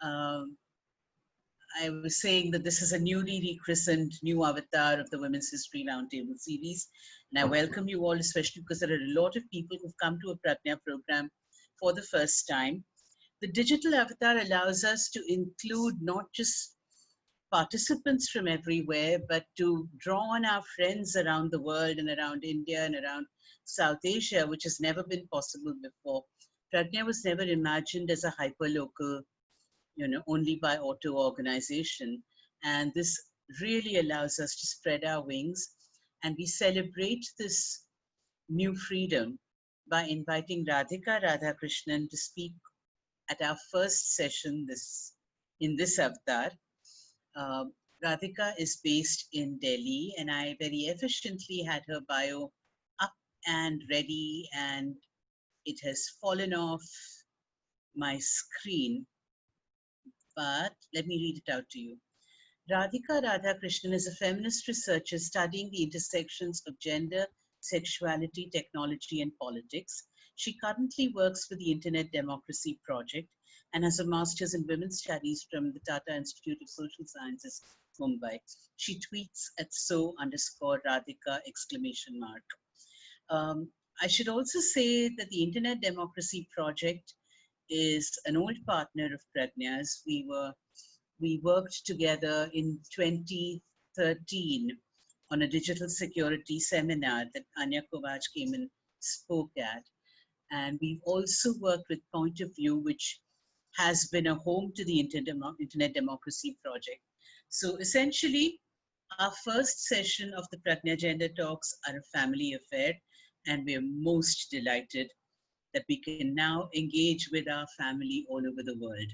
Um, I was saying that this is a newly rechristened new avatar of the Women's History Roundtable series. And I welcome you all, especially because there are a lot of people who've come to a Pratnya program for the first time. The digital avatar allows us to include not just participants from everywhere, but to draw on our friends around the world and around India and around South Asia, which has never been possible before. Pratnya was never imagined as a hyperlocal, only by auto organization. And this really allows us to spread our wings. And we celebrate this new freedom by inviting Radhika Radhakrishnan to speak at our first session in this avatar. Uh, Radhika is based in Delhi, and I very efficiently had her bio up and ready, and it has fallen off my screen. But let me read it out to you. Radhika Radhakrishnan is a feminist researcher studying the intersections of gender, sexuality, technology, and politics. She currently works for the Internet Democracy Project and has a master's in women's studies from the Tata Institute of Social Sciences, Mumbai. She tweets at @so_Radhika ! I should also say that the Internet Democracy Project is an old partner of Pratnya's. We worked together in 2013 on a digital security seminar that Anya Kovac came and spoke at. And we've also worked with Point of View, which has been a home to the Internet Democracy Project. So essentially, our first session of the Pratnya Gender Talks are a family affair, and we're most delighted that we can now engage with our family all over the world.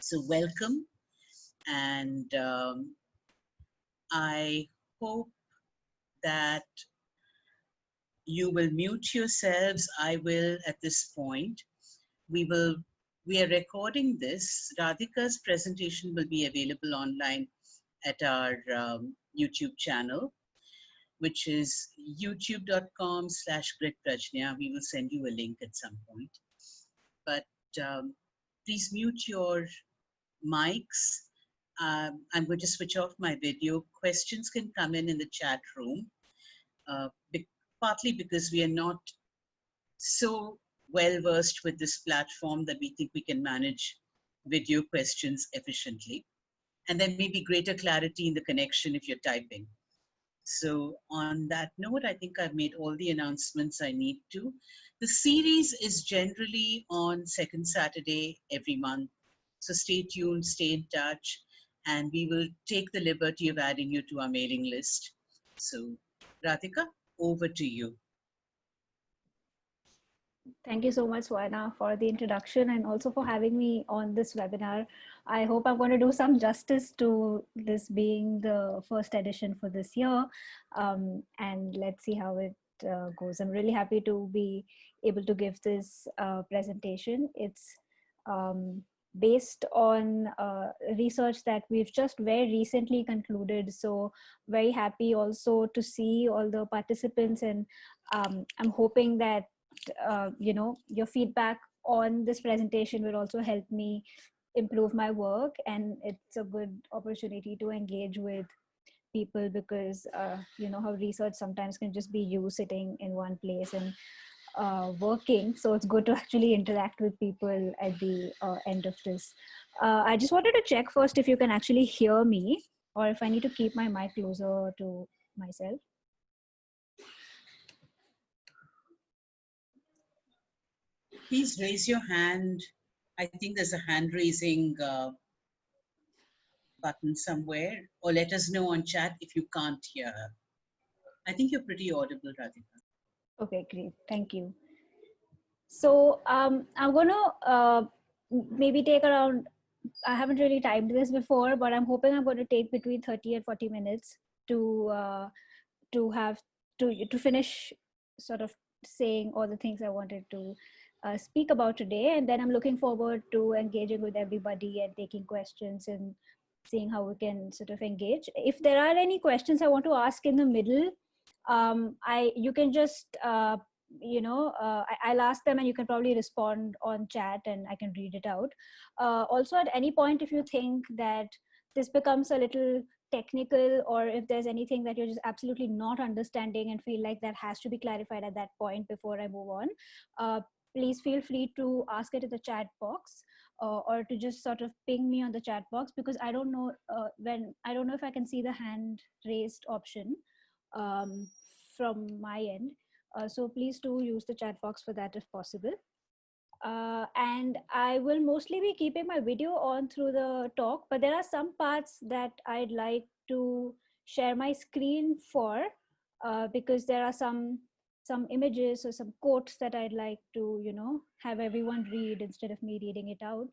So welcome. And I hope that you will mute yourselves. I will at this point. We are recording this. Radhika's presentation will be available online at our YouTube channel, which is youtube.com/GritPrajna. We will send you a link at some point. But please mute your mics. I'm going to switch off my video. Questions can come in the chat room, partly because we are not so well versed with this platform that we think we can manage video questions efficiently. And there may be greater clarity in the connection if you're typing. So on that note, I think I've made all the announcements I need to. The series is generally on second Saturday every month. So stay tuned, stay in touch, and we will take the liberty of adding you to our mailing list. So Radhika, over to you. Thank you so much, Swarna, for the introduction and also for having me on this webinar. I hope I'm going to do some justice to this being the first edition for this year. And let's see how it goes. I'm really happy to be able to give this presentation. It's based on research that we've just very recently concluded. So very happy also to see all the participants, and I'm hoping that your feedback on this presentation will also help me improve my work, and it's a good opportunity to engage with people because how research sometimes can just be you sitting in one place and working. So it's good to actually interact with people at the end of this. I just wanted to check first if you can actually hear me or if I need to keep my mic closer to myself. Please raise your hand. I think there's a hand raising button somewhere, or let us know on chat if you can't hear. I think you're pretty audible, Radhika. Okay, great. Thank you. So I'm going to maybe take around, I haven't really timed this before, but I'm hoping I'm going to take between 30 and 40 minutes to finish sort of saying all the things I wanted to speak about today. And then I'm looking forward to engaging with everybody and taking questions and seeing how we can sort of engage. If there are any questions I want to ask in the middle, you can just I'll ask them and you can probably respond on chat and I can read it out. Also, at any point, if you think that this becomes a little technical, or if there's anything that you're just absolutely not understanding and feel like that has to be clarified at that point before I move on, uh, please feel free to ask it in the chat box, or to just sort of ping me on the chat box, because I don't know I don't know if I can see the hand raised option um, from my end. So please do use the chat box for that if possible. And I will mostly be keeping my video on through the talk, but there are some parts that I'd like to share my screen for, because there are some images or some quotes that I'd like to, have everyone read instead of me reading it out.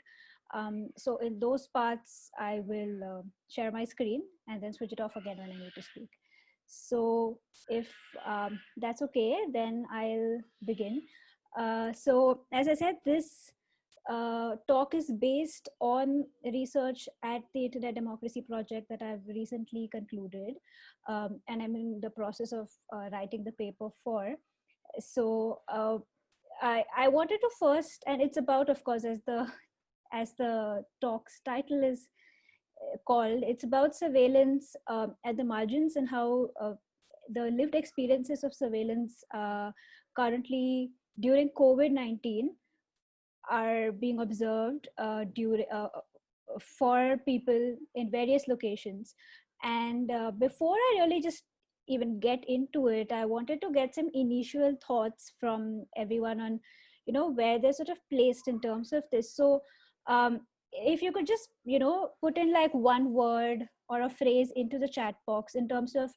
So in those parts, I will share my screen and then switch it off again when I need to speak. So if that's okay, then I'll begin. So as I said, this talk is based on research at the Internet Democracy Project that I've recently concluded, and I'm in the process of writing the paper for. So I wanted to first, and it's about, of course, as the talk's title is called, it's about surveillance at the margins, and how the lived experiences of surveillance currently during COVID-19 are being observed for people in various locations. And before I really just even get into it, I wanted to get some initial thoughts from everyone on, where they're sort of placed in terms of this. So if you could just, put in like one word or a phrase into the chat box in terms of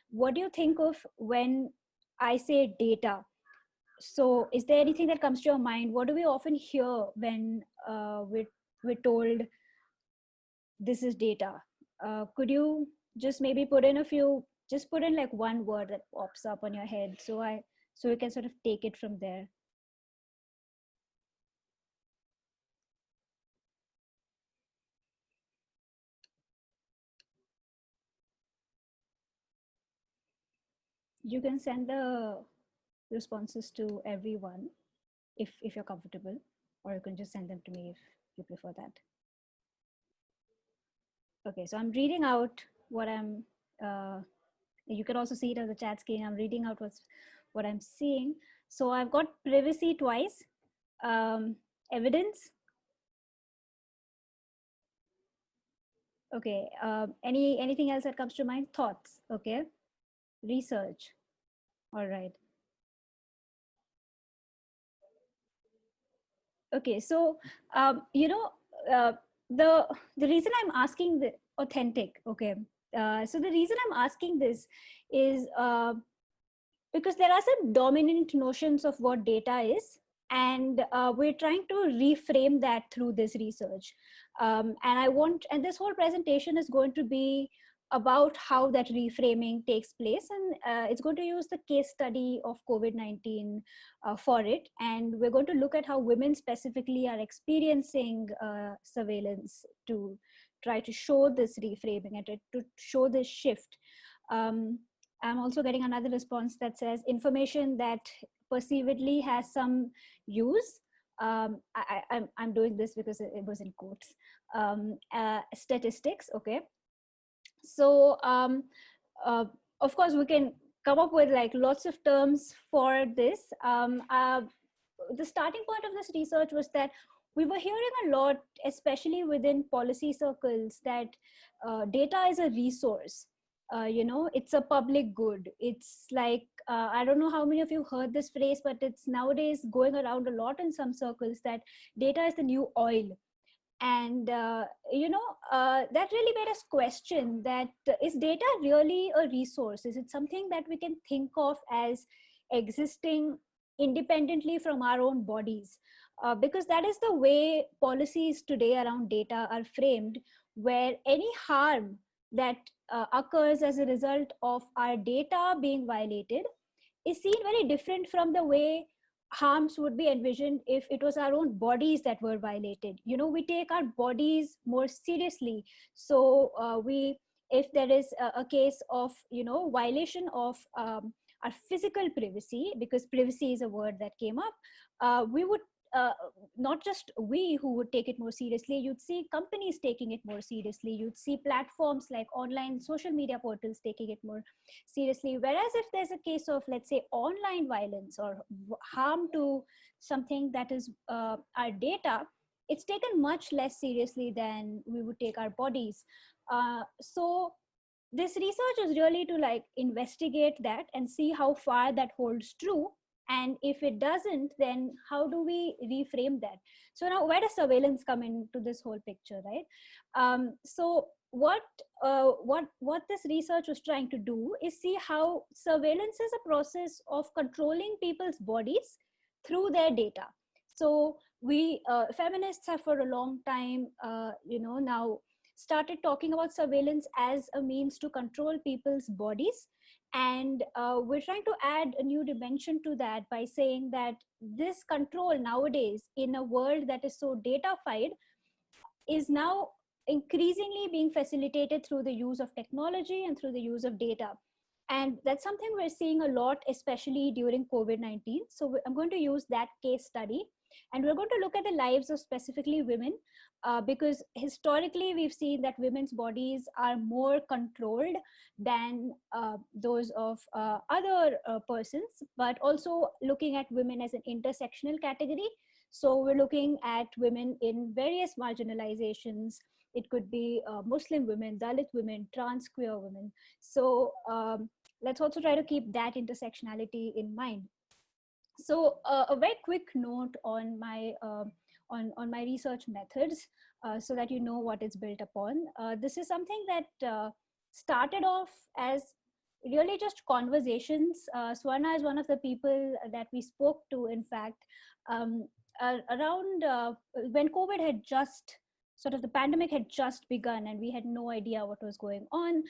what do you think of when I say data. So is there anything that comes to your mind? What do we often hear when we're told this is data? Could you just maybe put in just put in like one word that pops up on your head, so we can sort of take it from there. You can send the responses to everyone if you're comfortable, or you can just send them to me if you prefer that. Okay, so I'm reading out what I'm, you can also see it on the chat screen. I'm reading out what I'm seeing. So I've got privacy twice, evidence. Okay, anything else that comes to mind? Thoughts, okay. Research, all right. Okay, so the reason I'm asking the authentic, okay. So the reason I'm asking this is because there are some dominant notions of what data is, and we're trying to reframe that through this research. And this whole presentation is going to be about how that reframing takes place, and it's going to use the case study of COVID-19 for it, and we're going to look at how women specifically are experiencing surveillance to try to show this reframing and to show this shift. I'm also getting another response that says information that perceivedly has some use. I'm doing this because it was in quotes. Statistics, okay. So of course we can come up with like lots of terms for this. The starting point of this research was that we were hearing a lot, especially within policy circles, that data is a resource. It's a public good. It's like, I don't know how many of you heard this phrase, but it's nowadays going around a lot in some circles that data is the new oil. And that really made us question that, is data really a resource? Is it something that we can think of as existing independently from our own bodies? Because that is the way policies today around data are framed, where any harm that occurs as a result of our data being violated is seen very different from the way harms would be envisioned if it was our own bodies that were violated. We take our bodies more seriously. So if there is a case of violation of our physical privacy, because privacy is a word that came up, we would not just we who would take it more seriously, you'd see companies taking it more seriously, you'd see platforms like online social media portals taking it more seriously. Whereas if there's a case of, let's say, online violence or harm to something that is our data, it's taken much less seriously than we would take our bodies. So this research is really to like investigate that and see how far that holds true, and if it doesn't, then how do we reframe that? So now, where does surveillance come into this whole picture, right? So what this research was trying to do is see how surveillance is a process of controlling people's bodies through their data. So we feminists have for a long time, now started talking about surveillance as a means to control people's bodies. And we're trying to add a new dimension to that by saying that this control nowadays, in a world that is so datafied, is now increasingly being facilitated through the use of technology and through the use of data. And that's something we're seeing a lot, especially during COVID-19. So I'm going to use that case study, and we're going to look at the lives of specifically women, because historically we've seen that women's bodies are more controlled than those of other persons, but also looking at women as an intersectional category. So we're looking at women in various marginalizations. It could be Muslim women, Dalit women, trans queer women. So let's also try to keep that intersectionality in mind. So a very quick note on my on my research methods, so that you know what it's built upon. This is something that started off as really just conversations. Swarna is one of the people that we spoke to, in fact, around when COVID had just the pandemic had just begun, and we had no idea what was going on,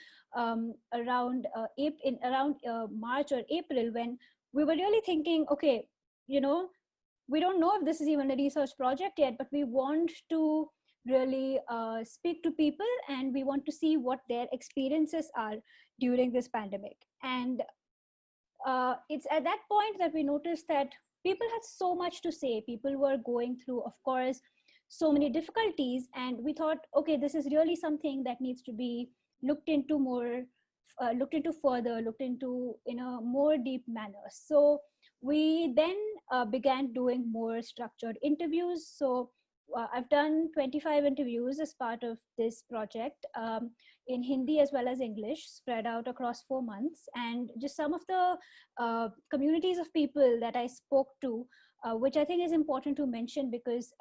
around March or April, when we were really thinking, okay, we don't know if this is even a research project yet, but we want to really speak to people, and we want to see what their experiences are during this pandemic. And it's at that point that we noticed that people had so much to say. People were going through, of course, so many difficulties, and we thought, okay, this is really something that needs to be looked into more, looked into further, looked into in a more deep manner. So we then began doing more structured interviews. So I've done 25 interviews as part of this project, in Hindi as well as English, spread out across 4 months. And just some of the communities of people that I spoke to, which I think is important to mention, because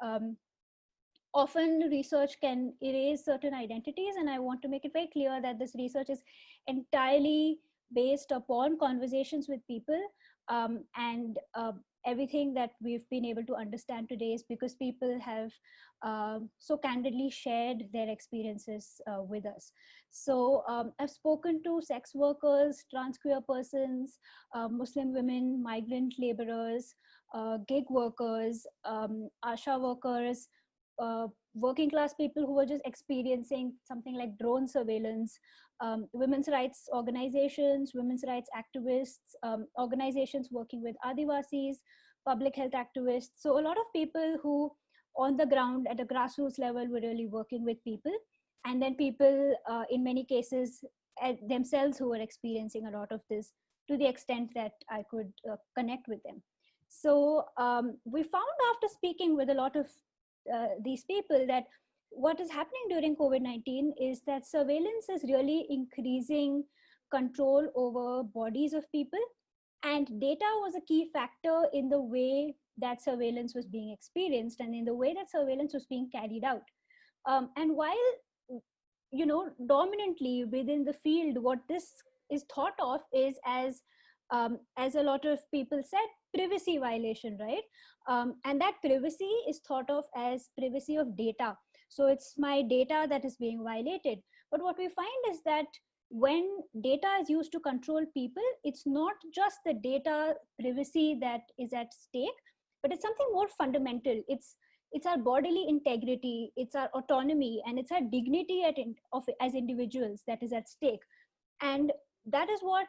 often research can erase certain identities, and I want to make it very clear that this research is entirely based upon conversations with people, and everything that we've been able to understand today is because people have so candidly shared their experiences with us. So I've spoken to sex workers, trans queer persons, Muslim women, migrant laborers, gig workers, ASHA workers, working class people who were just experiencing something like drone surveillance, women's rights organizations, women's rights activists, organizations working with Adivasis, public health activists. So a lot of people who on the ground at a grassroots level were really working with people, and then people in many cases themselves who were experiencing a lot of this, to the extent that I could connect with them. So we found, after speaking with a lot of these people, that what is happening during COVID-19 is that surveillance is really increasing control over bodies of people, and data was a key factor in the way that surveillance was being experienced and in the way that surveillance was being carried out. And while, dominantly within the field, what this is thought of is as a lot of people said, privacy violation, right? And that privacy is thought of as privacy of data. So it's my data that is being violated. But what we find is that when data is used to control people, it's not just the data privacy that is at stake, but it's something more fundamental. It's our bodily integrity, it's our autonomy, and it's our dignity as individuals that is at stake. And that is what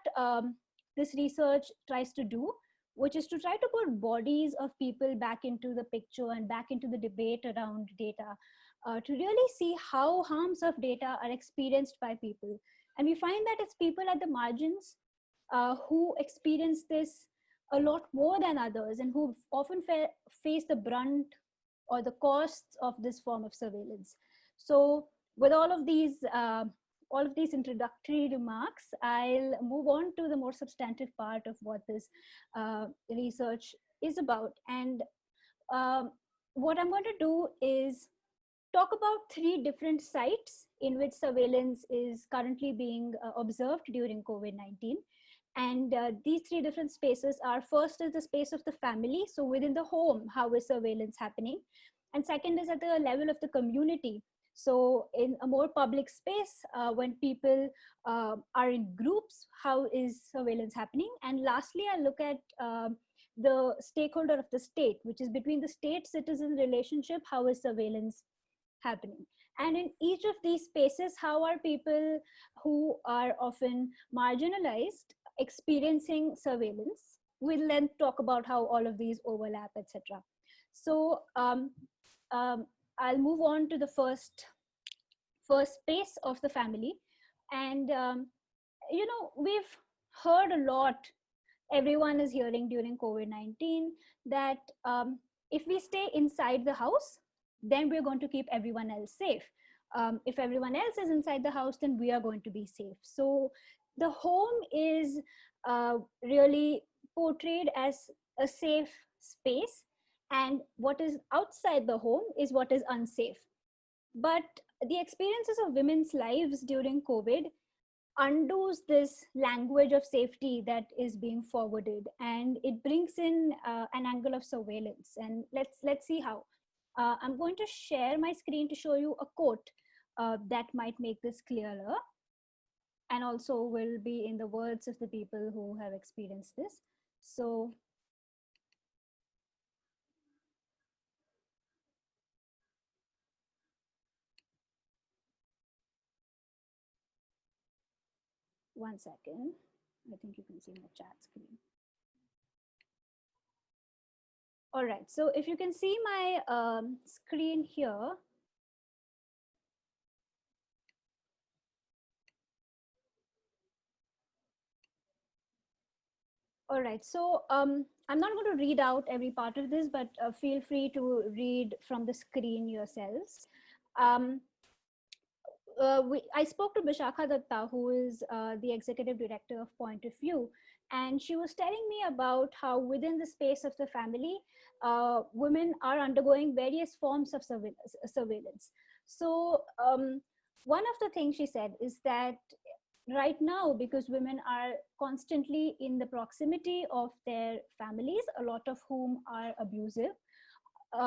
this research tries to do, which is to try to put bodies of people back into the picture and back into the debate around data, to really see how harms of data are experienced by people. And we find that it's people at the margins who experience this a lot more than others, and who often face the brunt or the costs of this form of surveillance. So with all of these introductory remarks, I'll move on to the more substantive part of what this research is about. And what I'm going to do is talk about 3 different sites in which surveillance is currently being observed during COVID-19. And these 3 different spaces are: first is the space of the family. So within the home, how is surveillance happening? And second is at the level of the community. So in a more public space, when people are in groups, how is surveillance happening? And lastly, I look at the stakeholder of the state, which is between the state-citizen relationship, how is surveillance happening? And in each of these spaces, how are people who are often marginalized experiencing surveillance? We'll then talk about how all of these overlap, etc. So I'll move on to the first space of the family. And we've heard a lot, everyone is hearing during COVID-19, that if we stay inside the house, then we're going to keep everyone else safe. If everyone else is inside the house, then we are going to be safe. So the home is really portrayed as a safe space, and what is outside the home is what is unsafe. But the experiences of women's lives during COVID undoes this language of safety that is being forwarded, and it brings in an angle of surveillance. And let's see how. I'm going to share my screen to show you a quote that might make this clearer, and also will be in the words of the people who have experienced this. So one second, I think you can see my chat screen. All right, so if you can see my screen here, all right, so I'm not going to read out every part of this, but feel free to read from the screen yourselves. I spoke to Bishakha Datta, who is the executive director of Point of View, and she was telling me about how within the space of the family, women are undergoing various forms of surveillance. So one of the things she said is that right now, because women are constantly in the proximity of their families, a lot of whom are abusive,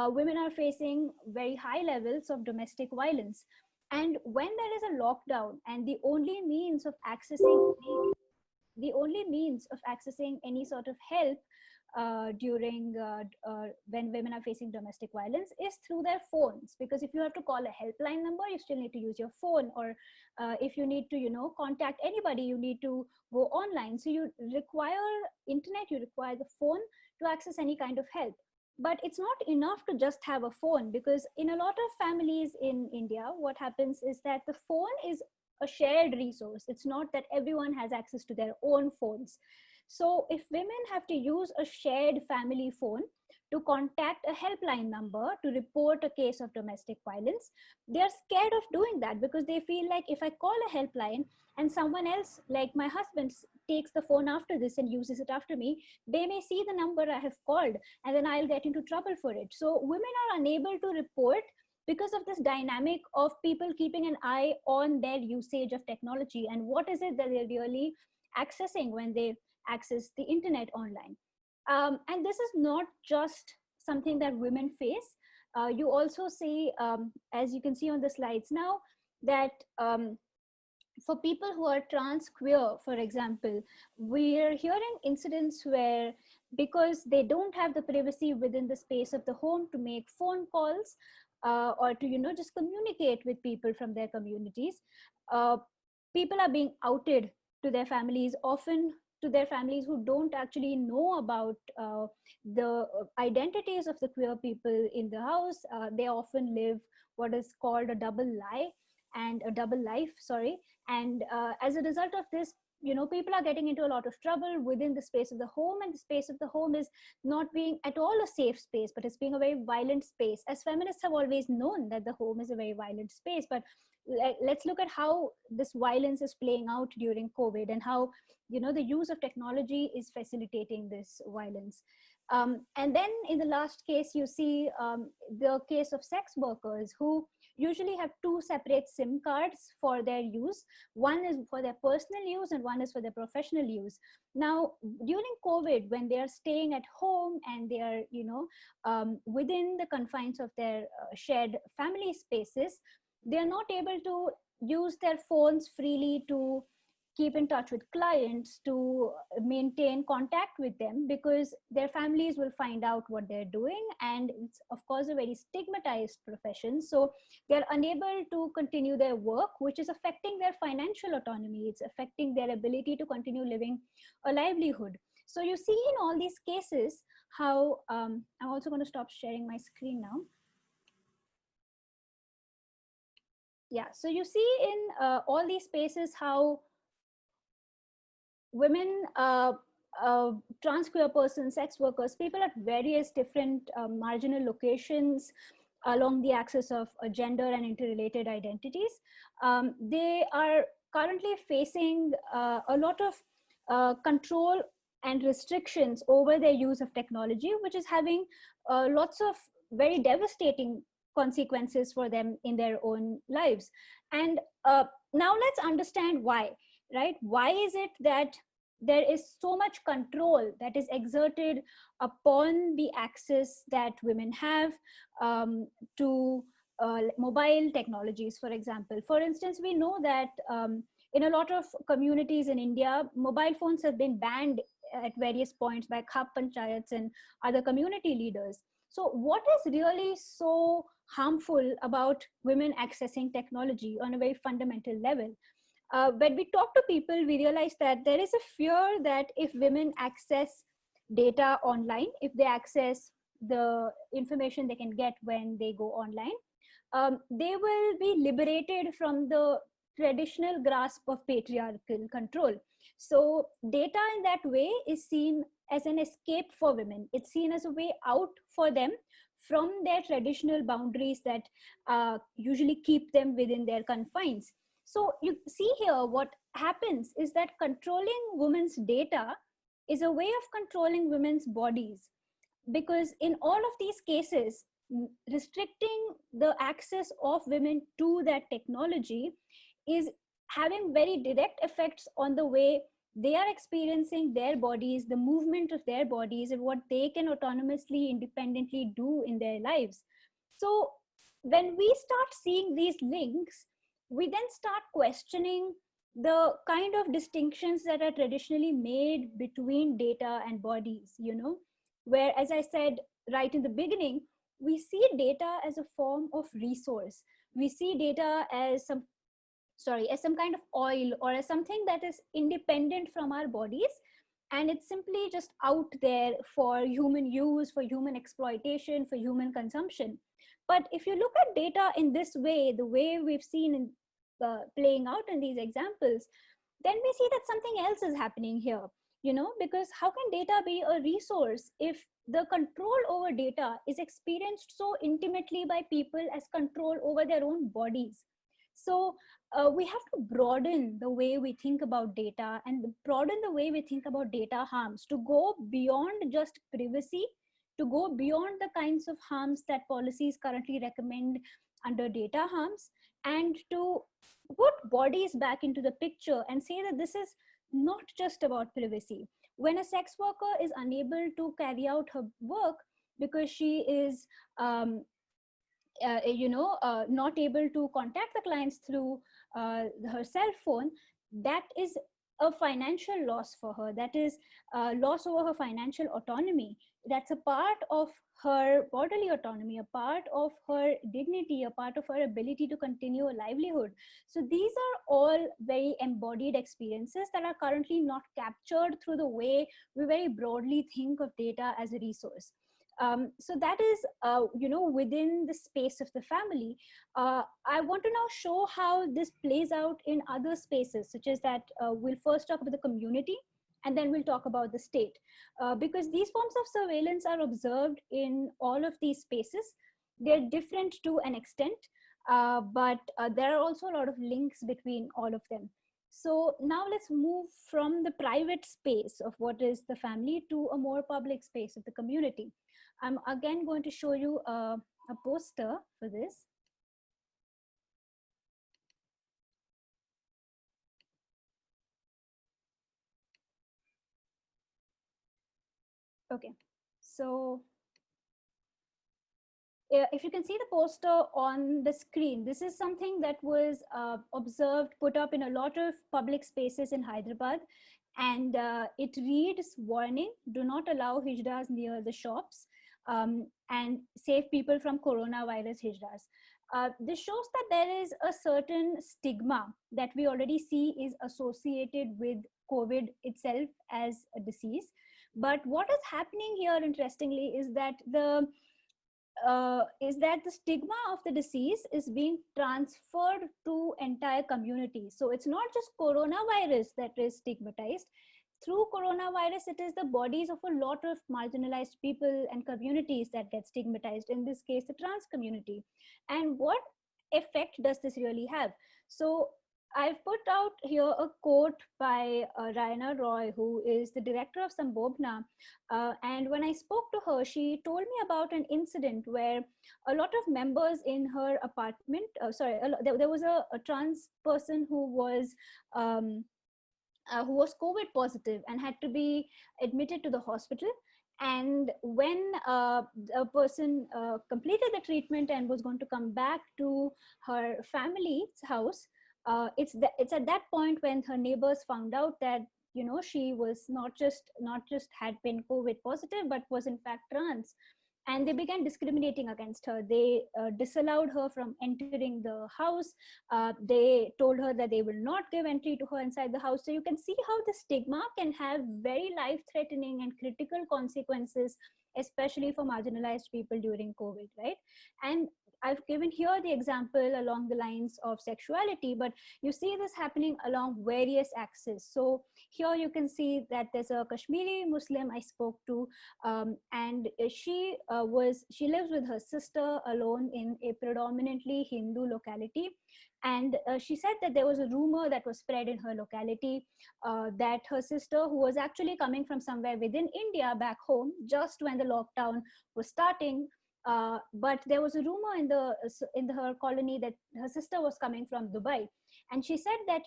women are facing very high levels of domestic violence. And when there is a lockdown, and the only means of accessing any sort of help during when women are facing domestic violence is through their phones, because if you have to call a helpline number, you still need to use your phone, or if you need to contact anybody, you need to go online. So you require internet, you require the phone to access any kind of help. But it's not enough to just have a phone, because in a lot of families in India, what happens is that the phone is a shared resource. It's not that everyone has access to their own phones. So if women have to use a shared family phone to contact a helpline number to report a case of domestic violence, they're scared of doing that, because they feel like if I call a helpline and someone else, like my husband, takes the phone after this and uses it after me, they may see the number I have called, and then I'll get into trouble for it. So women are unable to report because of this dynamic of people keeping an eye on their usage of technology, and what is it that they're really accessing when they access the internet online. And this is not just something that women face. You also see, as you can see on the slides now, that for people who are trans queer, for example, we're hearing incidents where, because they don't have the privacy within the space of the home to make phone calls or to just communicate with people from their communities, people are being outed to their families, often to their families who don't actually know about the identities of the queer people in the house. They often live what is called a double lie and a double life, sorry. And as a result of this, people are getting into a lot of trouble within the space of the home, and the space of the home is not being at all a safe space, but it's being a very violent space. As feminists have always known that the home is a very violent space, but let's look at how this violence is playing out during COVID, and how the use of technology is facilitating this violence. And then in the last case, you see the case of sex workers who usually have two separate SIM cards for their use. One is for their personal use and one is for their professional use. Now, during COVID, when they are staying at home and they are, within the confines of their shared family spaces, they are not able to use their phones freely to keep in touch with clients, to maintain contact with them, because their families will find out what they're doing, and it's of course a very stigmatized profession. So they're unable to continue their work, which is affecting their financial autonomy. It's affecting their ability to continue living a livelihood. So you see in all these cases how I'm also going to stop sharing my screen now. Yeah, so you see in all these spaces how women, trans queer persons, sex workers, people at various different marginal locations along the axis of gender and interrelated identities, they are currently facing a lot of control and restrictions over their use of technology, which is having lots of very devastating consequences for them in their own lives. And now let's understand why. Right? Why is it that there is so much control that is exerted upon the access that women have to mobile technologies, for example? For instance, we know that in a lot of communities in India, mobile phones have been banned at various points by Khap Panchayats and other community leaders. So what is really so harmful about women accessing technology on a very fundamental level? When we talk to people, we realize that there is a fear that if women access data online, if they access the information they can get when they go online, they will be liberated from the traditional grasp of patriarchal control. So data in that way is seen as an escape for women. It's seen as a way out for them from their traditional boundaries that usually keep them within their confines. So you see here, what happens is that controlling women's data is a way of controlling women's bodies, because in all of these cases, restricting the access of women to that technology is having very direct effects on the way they are experiencing their bodies, the movement of their bodies, and what they can autonomously, independently do in their lives. So when we start seeing these links, we then start questioning the kind of distinctions that are traditionally made between data and bodies, where, as I said right in the beginning, we see data as a form of resource. We see data as some kind of oil, or as something that is independent from our bodies, and it's simply just out there for human use, for human exploitation, for human consumption. But if you look at data in this way, the way we've seen in playing out in these examples, then we see that something else is happening here, because how can data be a resource if the control over data is experienced so intimately by people as control over their own bodies? So we have to broaden the way we think about data, and broaden the way we think about data harms, to go beyond just privacy, to go beyond the kinds of harms that policies currently recommend under data harms, and to put bodies back into the picture and say that this is not just about privacy. When a sex worker is unable to carry out her work because she is not able to contact the clients through her cell phone, that is a financial loss for her. That is loss over her financial autonomy. That's a part of her bodily autonomy, a part of her dignity, a part of her ability to continue a livelihood. So these are all very embodied experiences that are currently not captured through the way we very broadly think of data as a resource. So that is, within the space of the family. I want to now show how this plays out in other spaces, such as that we'll first talk about the community, and then we'll talk about the state, because these forms of surveillance are observed in all of these spaces. They're different to an extent, but there are also a lot of links between all of them. So now let's move from the private space of what is the family to a more public space of the community. I'm again going to show you a poster for this. Okay, so if you can see the poster on the screen, this is something that was observed, put up in a lot of public spaces in Hyderabad. And it reads, warning, do not allow hijras near the shops, and save people from coronavirus hijras. This shows that there is a certain stigma that we already see is associated with COVID itself as a disease. But what is happening here, interestingly, is that the stigma of the disease is being transferred to entire communities. So it's not just coronavirus that is stigmatized. Through coronavirus, it is the bodies of a lot of marginalized people and communities that get stigmatized, in this case, the trans community. And what effect does this really have? So I've put out here a quote by Raina Roy, who is the director of Sambobna. And when I spoke to her, she told me about an incident where a lot of members in her apartment, there was a trans person who was COVID positive and had to be admitted to the hospital. And when a person completed the treatment and was going to come back to her family's house, it's at that point when her neighbors found out that she was not just had been COVID positive, but was in fact trans. And they began discriminating against her. They disallowed her from entering the house. They told her that they will not give entry to her inside the house. So you can see how the stigma can have very life-threatening and critical consequences, especially for marginalized people during COVID, right? And I've given here the example along the lines of sexuality, but you see this happening along various axes. So here you can see that there's a Kashmiri Muslim I spoke to, and she lives with her sister alone in a predominantly Hindu locality. And she said that there was a rumor that was spread in her locality that her sister, who was actually coming from somewhere within India back home, just when the lockdown was starting, but there was a rumor in her colony that her sister was coming from Dubai. And she said that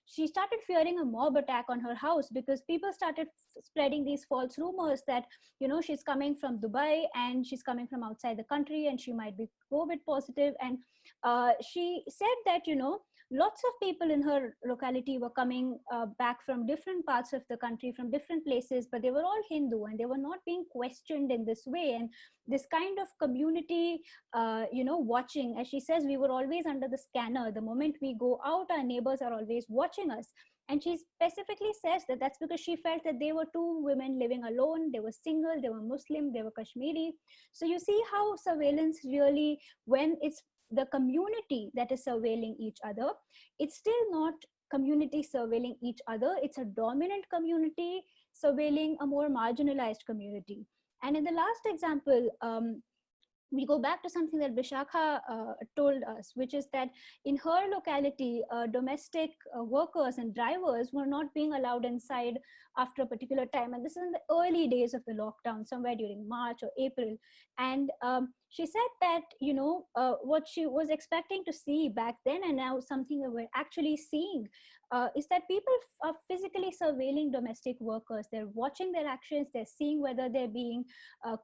she started fearing a mob attack on her house because people started spreading these false rumors that she's coming from Dubai and she's coming from outside the country and she might be COVID positive. And she said that lots of people in her locality were coming back from different parts of the country, from different places, but they were all Hindu and they were not being questioned in this way. And this kind of community, watching, as she says, we were always under the scanner. The moment we go out, our neighbors are always watching us. And she specifically says that that's because she felt that they were two women living alone. They were single, they were Muslim, they were Kashmiri. So you see how surveillance really, when it's the community that is surveilling each other, it's still not community surveilling each other. It's a dominant community surveilling a more marginalized community. And in the last example, we go back to something that Vishakha told us, which is that in her locality, domestic workers and drivers were not being allowed inside after a particular time. And this is in the early days of the lockdown, somewhere during March or April. And she said that, what she was expecting to see back then and now something that we're actually seeing is that people are physically surveilling domestic workers. They're watching their actions. They're seeing whether they're being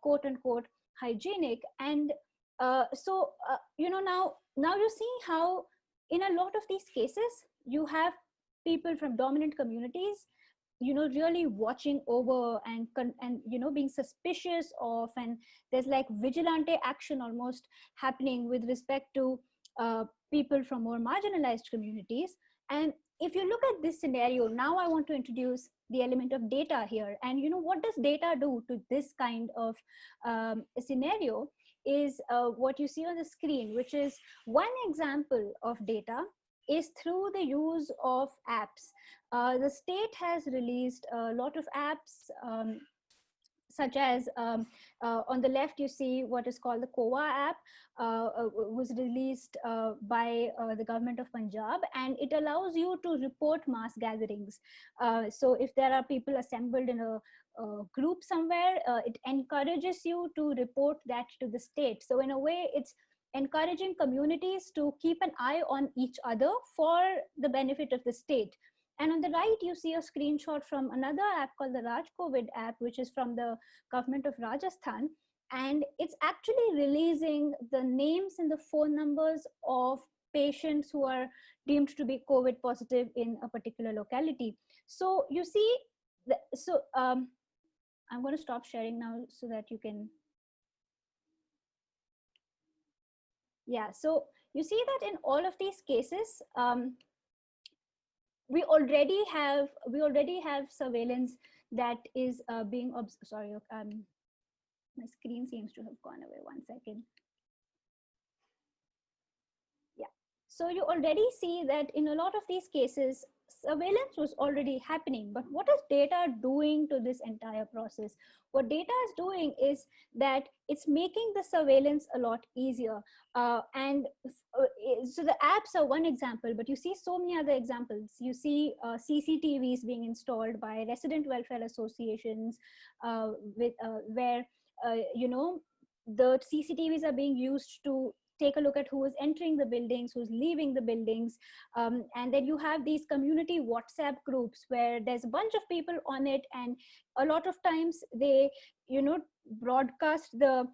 quote unquote hygienic. And now you're seeing how in a lot of these cases you have people from dominant communities, really watching over and being suspicious of, and there's like vigilante action almost happening with respect to people from more marginalized communities. And if you look at this scenario, now I want to introduce the element of data here. And what does data do to this kind of scenario is what you see on the screen, which is one example of data is through the use of apps. The state has released a lot of apps, such as on the left, you see what is called the COA app, was released by the government of Punjab, and it allows you to report mass gatherings. So if there are people assembled in a group somewhere, it encourages you to report that to the state. So in a way, it's encouraging communities to keep an eye on each other for the benefit of the state. And on the right, you see a screenshot from another app called the Raj COVID app, which is from the government of Rajasthan. And it's actually releasing the names and the phone numbers of patients who are deemed to be COVID positive in a particular locality. So you see, I'm going to stop sharing now so that you can. Yeah, so you see that in all of these cases, we already have surveillance that is being sorry, my screen seems to have gone away. 1 second. Yeah, so you already see that in a lot of these cases, surveillance was already happening. But what is data doing to this entire process? What data is doing is that it's making the surveillance a lot easier. So the apps are one example, but you see so many other examples. You see CCTVs being installed by resident welfare associations, where the CCTVs are being used to take a look at who is entering the buildings, who's leaving the buildings. And then you have these community WhatsApp groups where there's a bunch of people on it, and a lot of times they broadcast the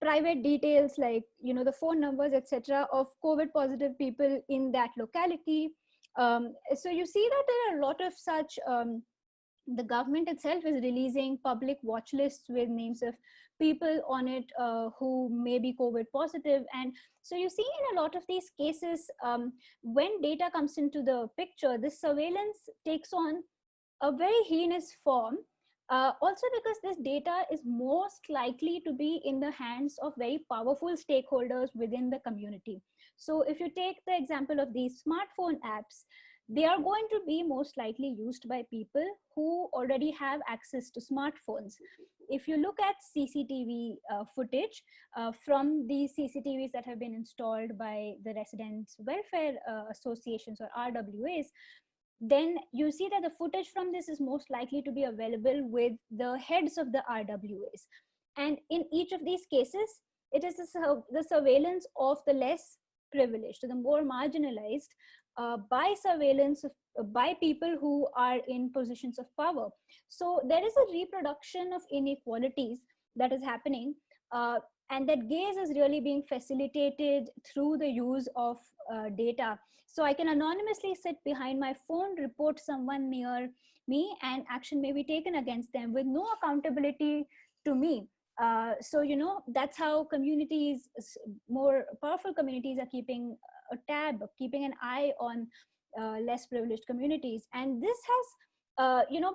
private details, like the phone numbers, etc., of COVID positive people in that locality. So you see that there are a lot of such. The government itself is releasing public watch lists with names of people on it who may be COVID positive. And so you see in a lot of these cases, when data comes into the picture, this surveillance takes on a very heinous form. Also because this data is most likely to be in the hands of very powerful stakeholders within the community. So if you take the example of these smartphone apps, they are going to be most likely used by people who already have access to smartphones. If you look at CCTV footage from the CCTVs that have been installed by the residents welfare associations, or RWAs, then you see that the footage from this is most likely to be available with the heads of the RWAs. And in each of these cases, it is the surveillance of the less privileged, so the more marginalized, by surveillance by people who are in positions of power. So there is a reproduction of inequalities that is happening, and that gaze is really being facilitated through the use of data. So I can anonymously sit behind my phone, report someone near me, and action may be taken against them with no accountability to me. So that's how communities, more powerful communities, are keeping a tab, keeping an eye on less privileged communities. And this has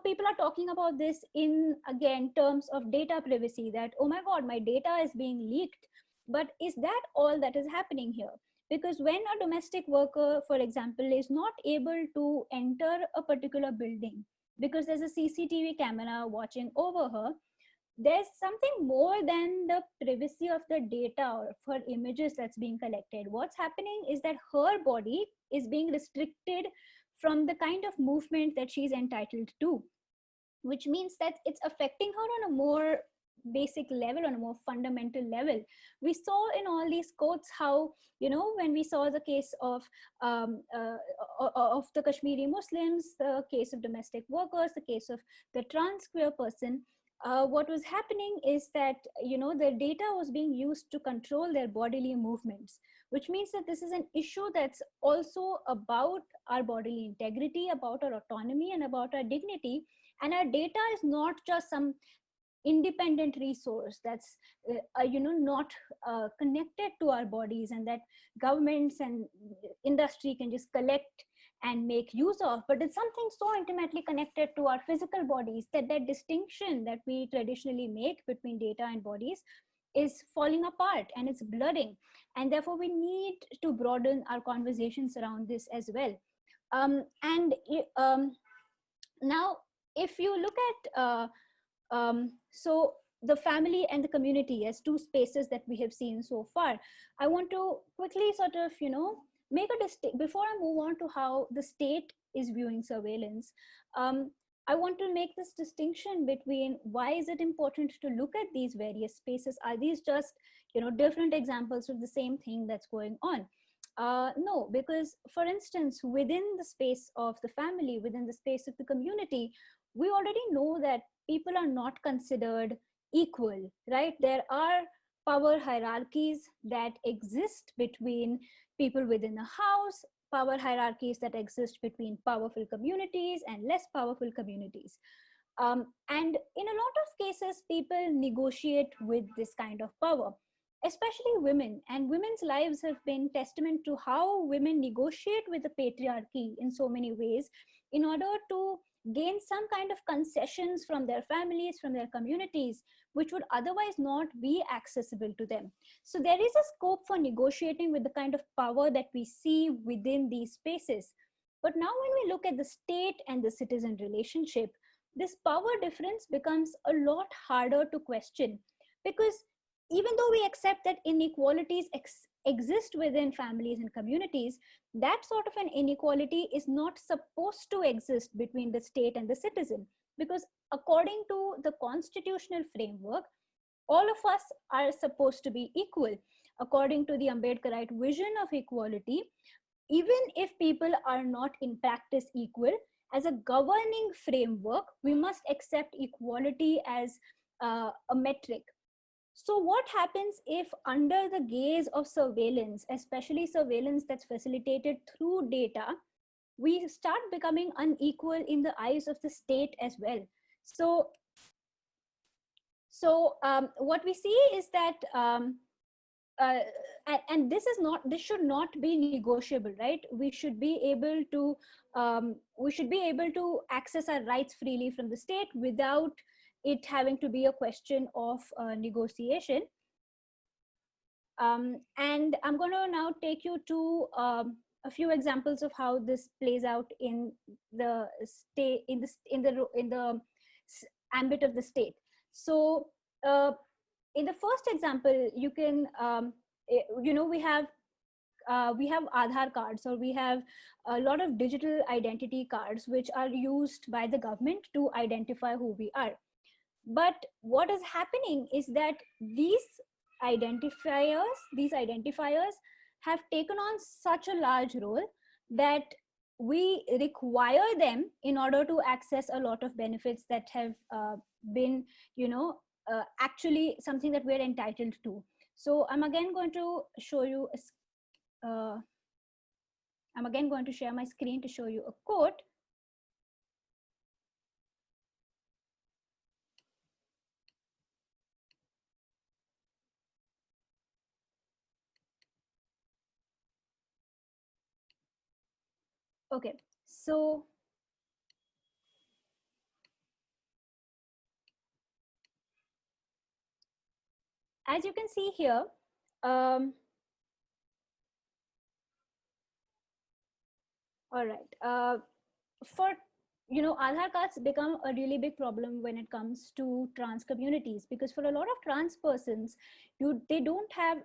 people are talking about this in, again, terms of data privacy, that, oh my god, my data is being leaked. But is that all that is happening here? Because when a domestic worker, for example, is not able to enter a particular building because there's a CCTV camera watching over her, there's something more than the privacy of the data or her images that's being collected. What's happening is that her body is being restricted from the kind of movement that she's entitled to, which means that it's affecting her on a more basic level, on a more fundamental level. We saw in all these quotes how, when we saw the case of the Kashmiri Muslims, the case of domestic workers, the case of the trans queer person, what was happening is that, their data was being used to control their bodily movements, which means that this is an issue that's also about our bodily integrity, about our autonomy, and about our dignity. And our data is not just some independent resource that's not connected to our bodies, and that governments and industry can just collect and make use of, but it's something so intimately connected to our physical bodies that that distinction that we traditionally make between data and bodies is falling apart and it's blurring. And therefore we need to broaden our conversations around this as well. And now if you look at so the family and the community as two spaces that we have seen so far, I want to quickly sort of make a distinction before I move on to how the state is viewing surveillance. I want to make this distinction between why is it important to look at these various spaces. Are these just different examples of the same thing that's going on? No, because for instance, within the space of the family, within the space of the community, we already know that people are not considered equal, right? There are power hierarchies that exist between people within a house, power hierarchies that exist between powerful communities and less powerful communities. And in a lot of cases, people negotiate with this kind of power, especially women. And women's lives have been testament to how women negotiate with the patriarchy in so many ways in order to gain some kind of concessions from their families, from their communities, which would otherwise not be accessible to them. So there is a scope for negotiating with the kind of power that we see within these spaces. But now when we look at the state and the citizen relationship, this power difference becomes a lot harder to question, because even though we accept that inequalities exist within families and communities, that sort of an inequality is not supposed to exist between the state and the citizen. Because according to the constitutional framework, all of us are supposed to be equal. According to the Ambedkarite vision of equality, even if people are not in practice equal, as a governing framework, we must accept equality as a metric. So what happens if under the gaze of surveillance, especially surveillance that's facilitated through data, we start becoming unequal in the eyes of the state as well? So what we see is that, and this should not be negotiable, right? We should be able to access our rights freely from the state without it having to be a question of negotiation. And I'm going to now take you to a few examples of how this plays out in the state, in the ambit of the state. So in the first example, you can we have Aadhaar cards, or we have a lot of digital identity cards which are used by the government to identify who we are. But what is happening is that these identifiers have taken on such a large role that we require them in order to access a lot of benefits that have been actually something that we're entitled to. So I'm again going to show you I'm again going to share my screen to show you a quote. Okay, so as you can see here, all right, for Aadhaar cards become a really big problem when it comes to trans communities, because for a lot of trans persons, they don't have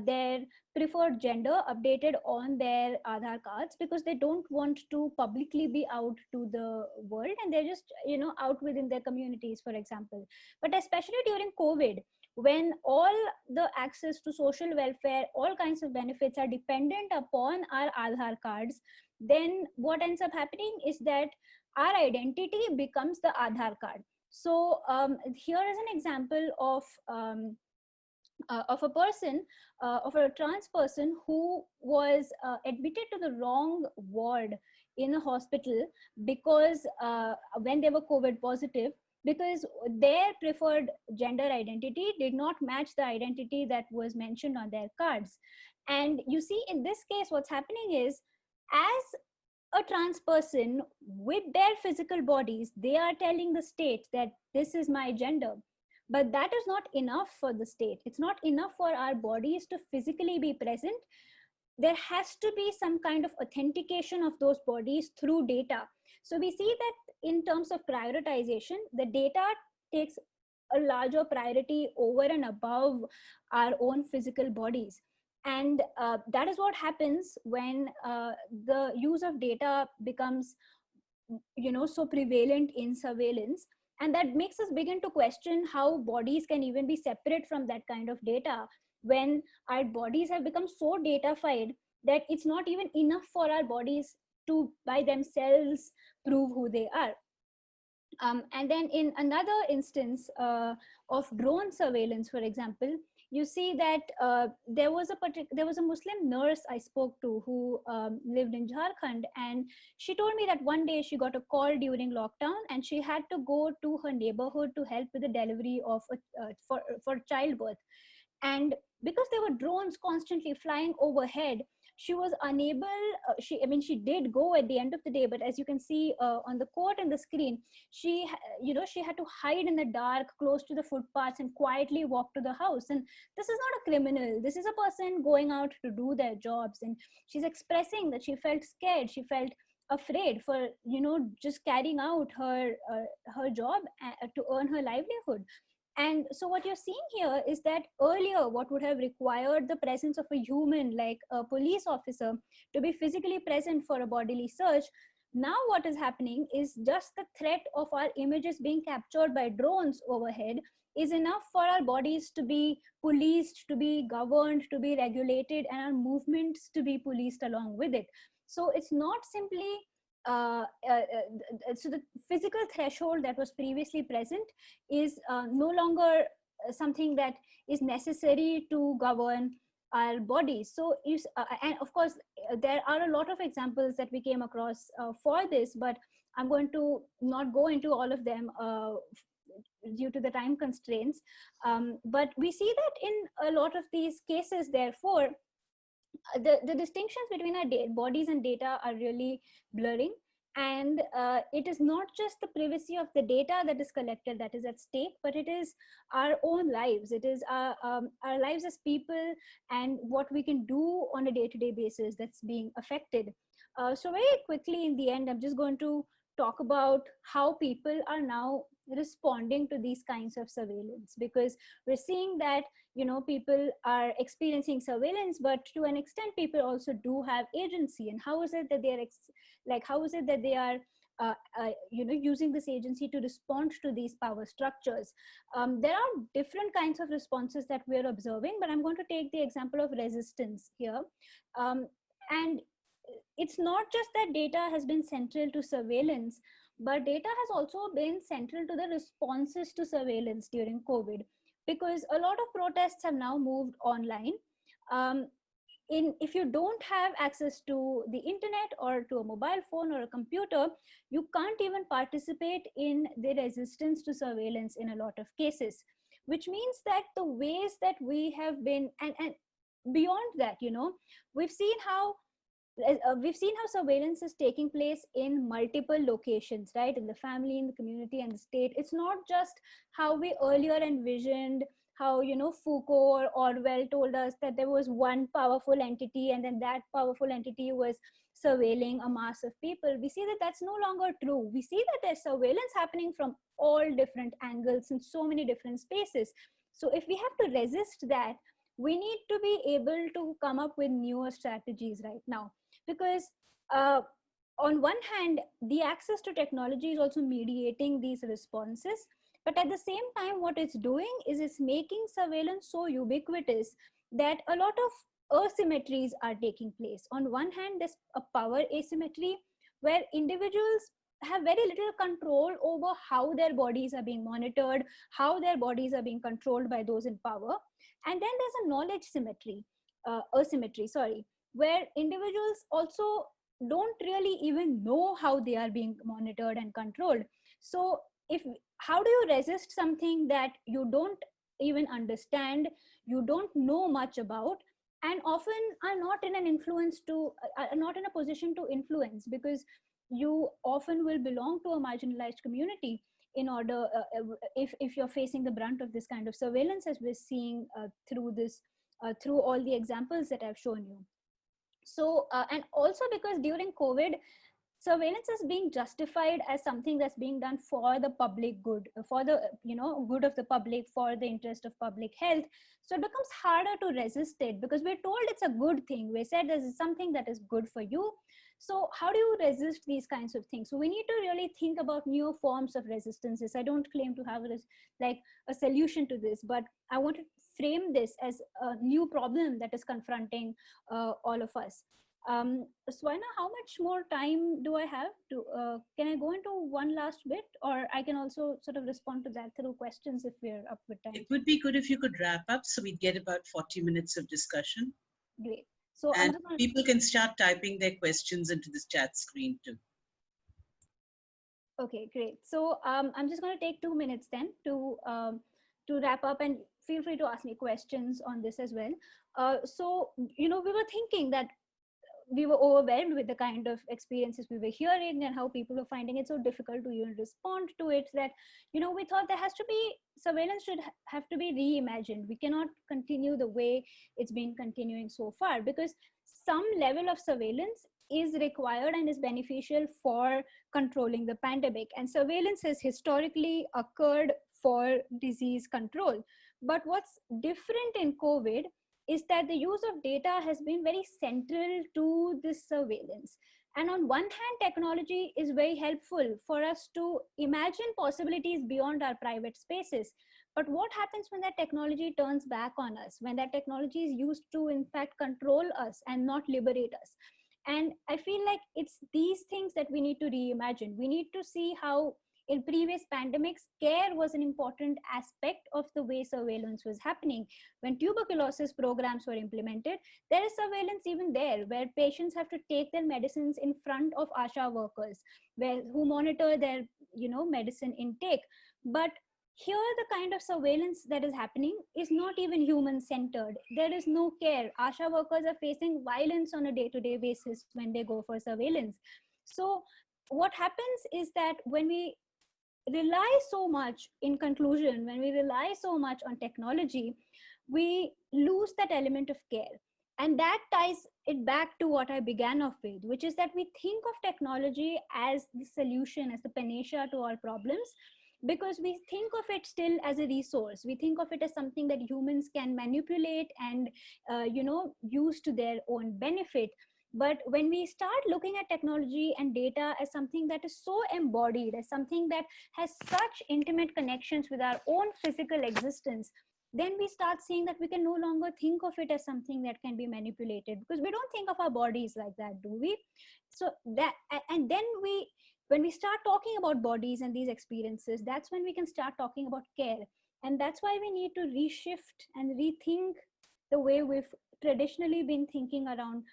their preferred gender updated on their Aadhaar cards, because they don't want to publicly be out to the world, and they're just out within their communities, for example. But especially during COVID, when all the access to social welfare, all kinds of benefits are dependent upon our Aadhaar cards, then what ends up happening is that our identity becomes the Aadhaar card. So here is an example of of a person, of a trans person who was admitted to the wrong ward in a hospital because when they were COVID positive, because their preferred gender identity did not match the identity that was mentioned on their cards. And you see, in this case, what's happening is, as a trans person with their physical bodies, they are telling the state that this is my gender. But that is not enough for the state. It's not enough for our bodies to physically be present. There has to be some kind of authentication of those bodies through data. So we see that in terms of prioritization, the data takes a larger priority over and above our own physical bodies. And that is what happens when the use of data becomes, so prevalent in surveillance. And that makes us begin to question how bodies can even be separate from that kind of data, when our bodies have become so datafied that it's not even enough for our bodies to by themselves prove who they are. And then in another instance of drone surveillance, for example, you see that there was a Muslim nurse I spoke to who lived in Jharkhand, and she told me that one day she got a call during lockdown, and she had to go to her neighborhood to help with the delivery of for childbirth. And because there were drones constantly flying overhead, she was unable, she did go at the end of the day, but as you can see on the quote in the screen, she had to hide in the dark close to the footpaths and quietly walk to the house. And this is not a criminal, this is a person going out to do their jobs. And she's expressing that she felt scared, she felt afraid for just carrying out her job to earn her livelihood. And so what you're seeing here is that earlier, what would have required the presence of a human like a police officer to be physically present for a bodily search, now what is happening is just the threat of our images being captured by drones overhead is enough for our bodies to be policed, to be governed, to be regulated, and our movements to be policed along with it. So it's not simply so the physical threshold that was previously present is no longer something that is necessary to govern our bodies. So and of course there are a lot of examples that we came across for this, but I'm going to not go into all of them due to the time constraints. But we see that in a lot of these cases, therefore, the distinctions between our bodies and data are really blurring. And it is not just the privacy of the data that is collected that is at stake, but it is our own lives. It is our lives as people and what we can do on a day-to-day basis that's being affected. So very quickly in the end, I'm just going to talk about how people are now responding to these kinds of surveillance, because we're seeing that people are experiencing surveillance, but to an extent people also do have agency. And how is it that they are using this agency to respond to these power structures? There are different kinds of responses that we're observing, but I'm going to take the example of resistance here. And it's not just that data has been central to surveillance, but data has also been central to the responses to surveillance during COVID, because a lot of protests have now moved online. If you don't have access to the internet or to a mobile phone or a computer, you can't even participate in the resistance to surveillance in a lot of cases, which means that the ways that we have been, and beyond that, we've seen how surveillance is taking place in multiple locations, right? In the family, in the community, and the state. It's not just how we earlier envisioned, how Foucault or Orwell told us that there was one powerful entity, and then that powerful entity was surveilling a mass of people. We see that that's no longer true. We see that there's surveillance happening from all different angles in so many different spaces. So if we have to resist that, we need to be able to come up with newer strategies right now, because on one hand, the access to technology is also mediating these responses, but at the same time, what it's doing is it's making surveillance so ubiquitous that a lot of asymmetries are taking place. On one hand, there's a power asymmetry where individuals have very little control over how their bodies are being monitored, how their bodies are being controlled by those in power. And then there's a knowledge asymmetry, sorry, where individuals also don't really even know how they are being monitored and controlled. So if how do you resist something that you don't even understand, you don't know much about, and often are not in an influence to are not in a position to influence, because you often will belong to a marginalized community in order if you're facing the brunt of this kind of surveillance, as we're seeing through this through all the examples that I've shown you. So and also because during COVID, surveillance is being justified as something that's being done for the public good, for the good of the public, for the interest of public health. So it becomes harder to resist it, because we're told it's a good thing, we said this is something that is good for you. So how do you resist these kinds of things? So we need to really think about new forms of resistances. I don't claim to have like a solution to this, but I want to frame this as a new problem that is confronting all of us. Swaina, how much more time do I have to, can I go into one last bit, or I can also sort of respond to that through questions if we're up with time? It would be good if you could wrap up so we'd get about 40 minutes of discussion. Great. So and people can start typing their questions into this chat screen too. Okay, great. So I'm just going to take 2 minutes then to wrap up, and feel free to ask me questions on this as well. So, we were thinking that we were overwhelmed with the kind of experiences we were hearing and how people were finding it so difficult to even respond to it, that we thought there has to be surveillance should have to be reimagined. We cannot continue the way it's been continuing so far, because some level of surveillance is required and is beneficial for controlling the pandemic, and surveillance has historically occurred for disease control. But what's different in COVID is that the use of data has been very central to this surveillance. And on one hand, technology is very helpful for us to imagine possibilities beyond our private spaces. But what happens when that technology turns back on us, when that technology is used to, in fact, control us and not liberate us? And I feel like it's these things that we need to reimagine. We need to see how in previous pandemics, care was an important aspect of the way surveillance was happening. When tuberculosis programs were implemented, there is surveillance even there, where patients have to take their medicines in front of ASHA workers, who monitor their medicine intake. But here, the kind of surveillance that is happening is not even human centered. There is no care. ASHA workers are facing violence on a day-to-day basis when they go for surveillance. So what happens is that when we rely so much, in conclusion, when we rely so much on technology, we lose that element of care. And that ties it back to what I began off with, which is that we think of technology as the solution, as the panacea to our problems, because we think of it still as a resource. We think of it as something that humans can manipulate and use to their own benefit. But when we start looking at technology and data as something that is so embodied, as something that has such intimate connections with our own physical existence, then we start seeing that we can no longer think of it as something that can be manipulated, because we don't think of our bodies like that, do we? So that, and then when we start talking about bodies and these experiences, that's when we can start talking about care. And that's why we need to reshift and rethink the way we've traditionally been thinking around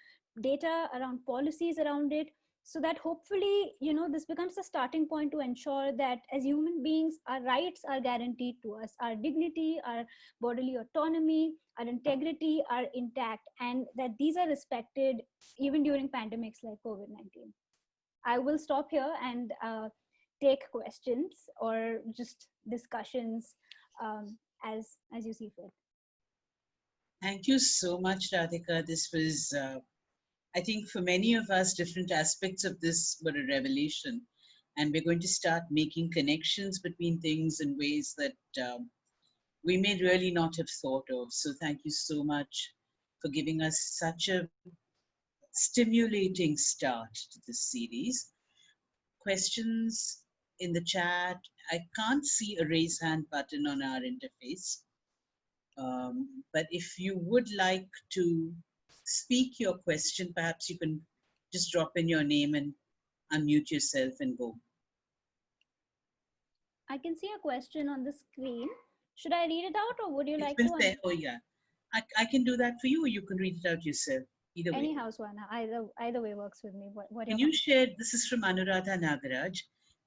data, around policies around it, so that hopefully this becomes a starting point to ensure that as human beings, our rights are guaranteed to us, our dignity, our bodily autonomy, our integrity are intact, and that these are respected even during pandemics like COVID-19. I will stop here and take questions or just discussions as you see fit. Thank you so much, Radhika. This was, I think for many of us, different aspects of this were a revelation. And we're going to start making connections between things in ways that we may really not have thought of. So thank you so much for giving us such a stimulating start to this series. Questions in the chat. I can't see a raise hand button on our interface. But if you would like to speak your question, perhaps you can just drop in your name and unmute yourself and go. I can see a question on the screen. Should I read it out, or would you It's like been to? there. Oh, yeah. I can do that for you, or you can read it out yourself. Either way. Anyhow, Swana, either way works with me. What Can you're you comfortable. share? This is from Anuradha Nagaraj.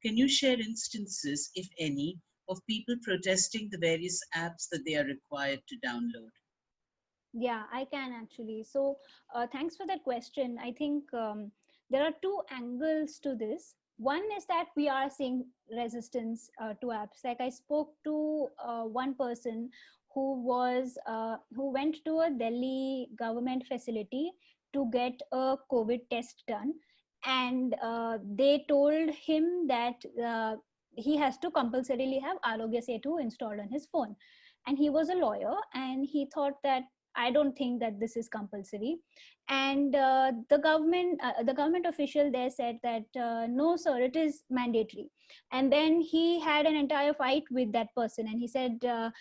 Can you share instances, if any, of people protesting the various apps that they are required to download? Yeah, I can actually. So, thanks for that question. I think there are two angles to this. One is that we are seeing resistance to apps. Like I spoke to one person who went to a Delhi government facility to get a COVID test done, and they told him that he has to compulsorily have Arogya Setu installed on his phone. And he was a lawyer, and he thought that I don't think that this is compulsory. And the government official there said that no, sir, it is mandatory. And then he had an entire fight with that person, and he said, you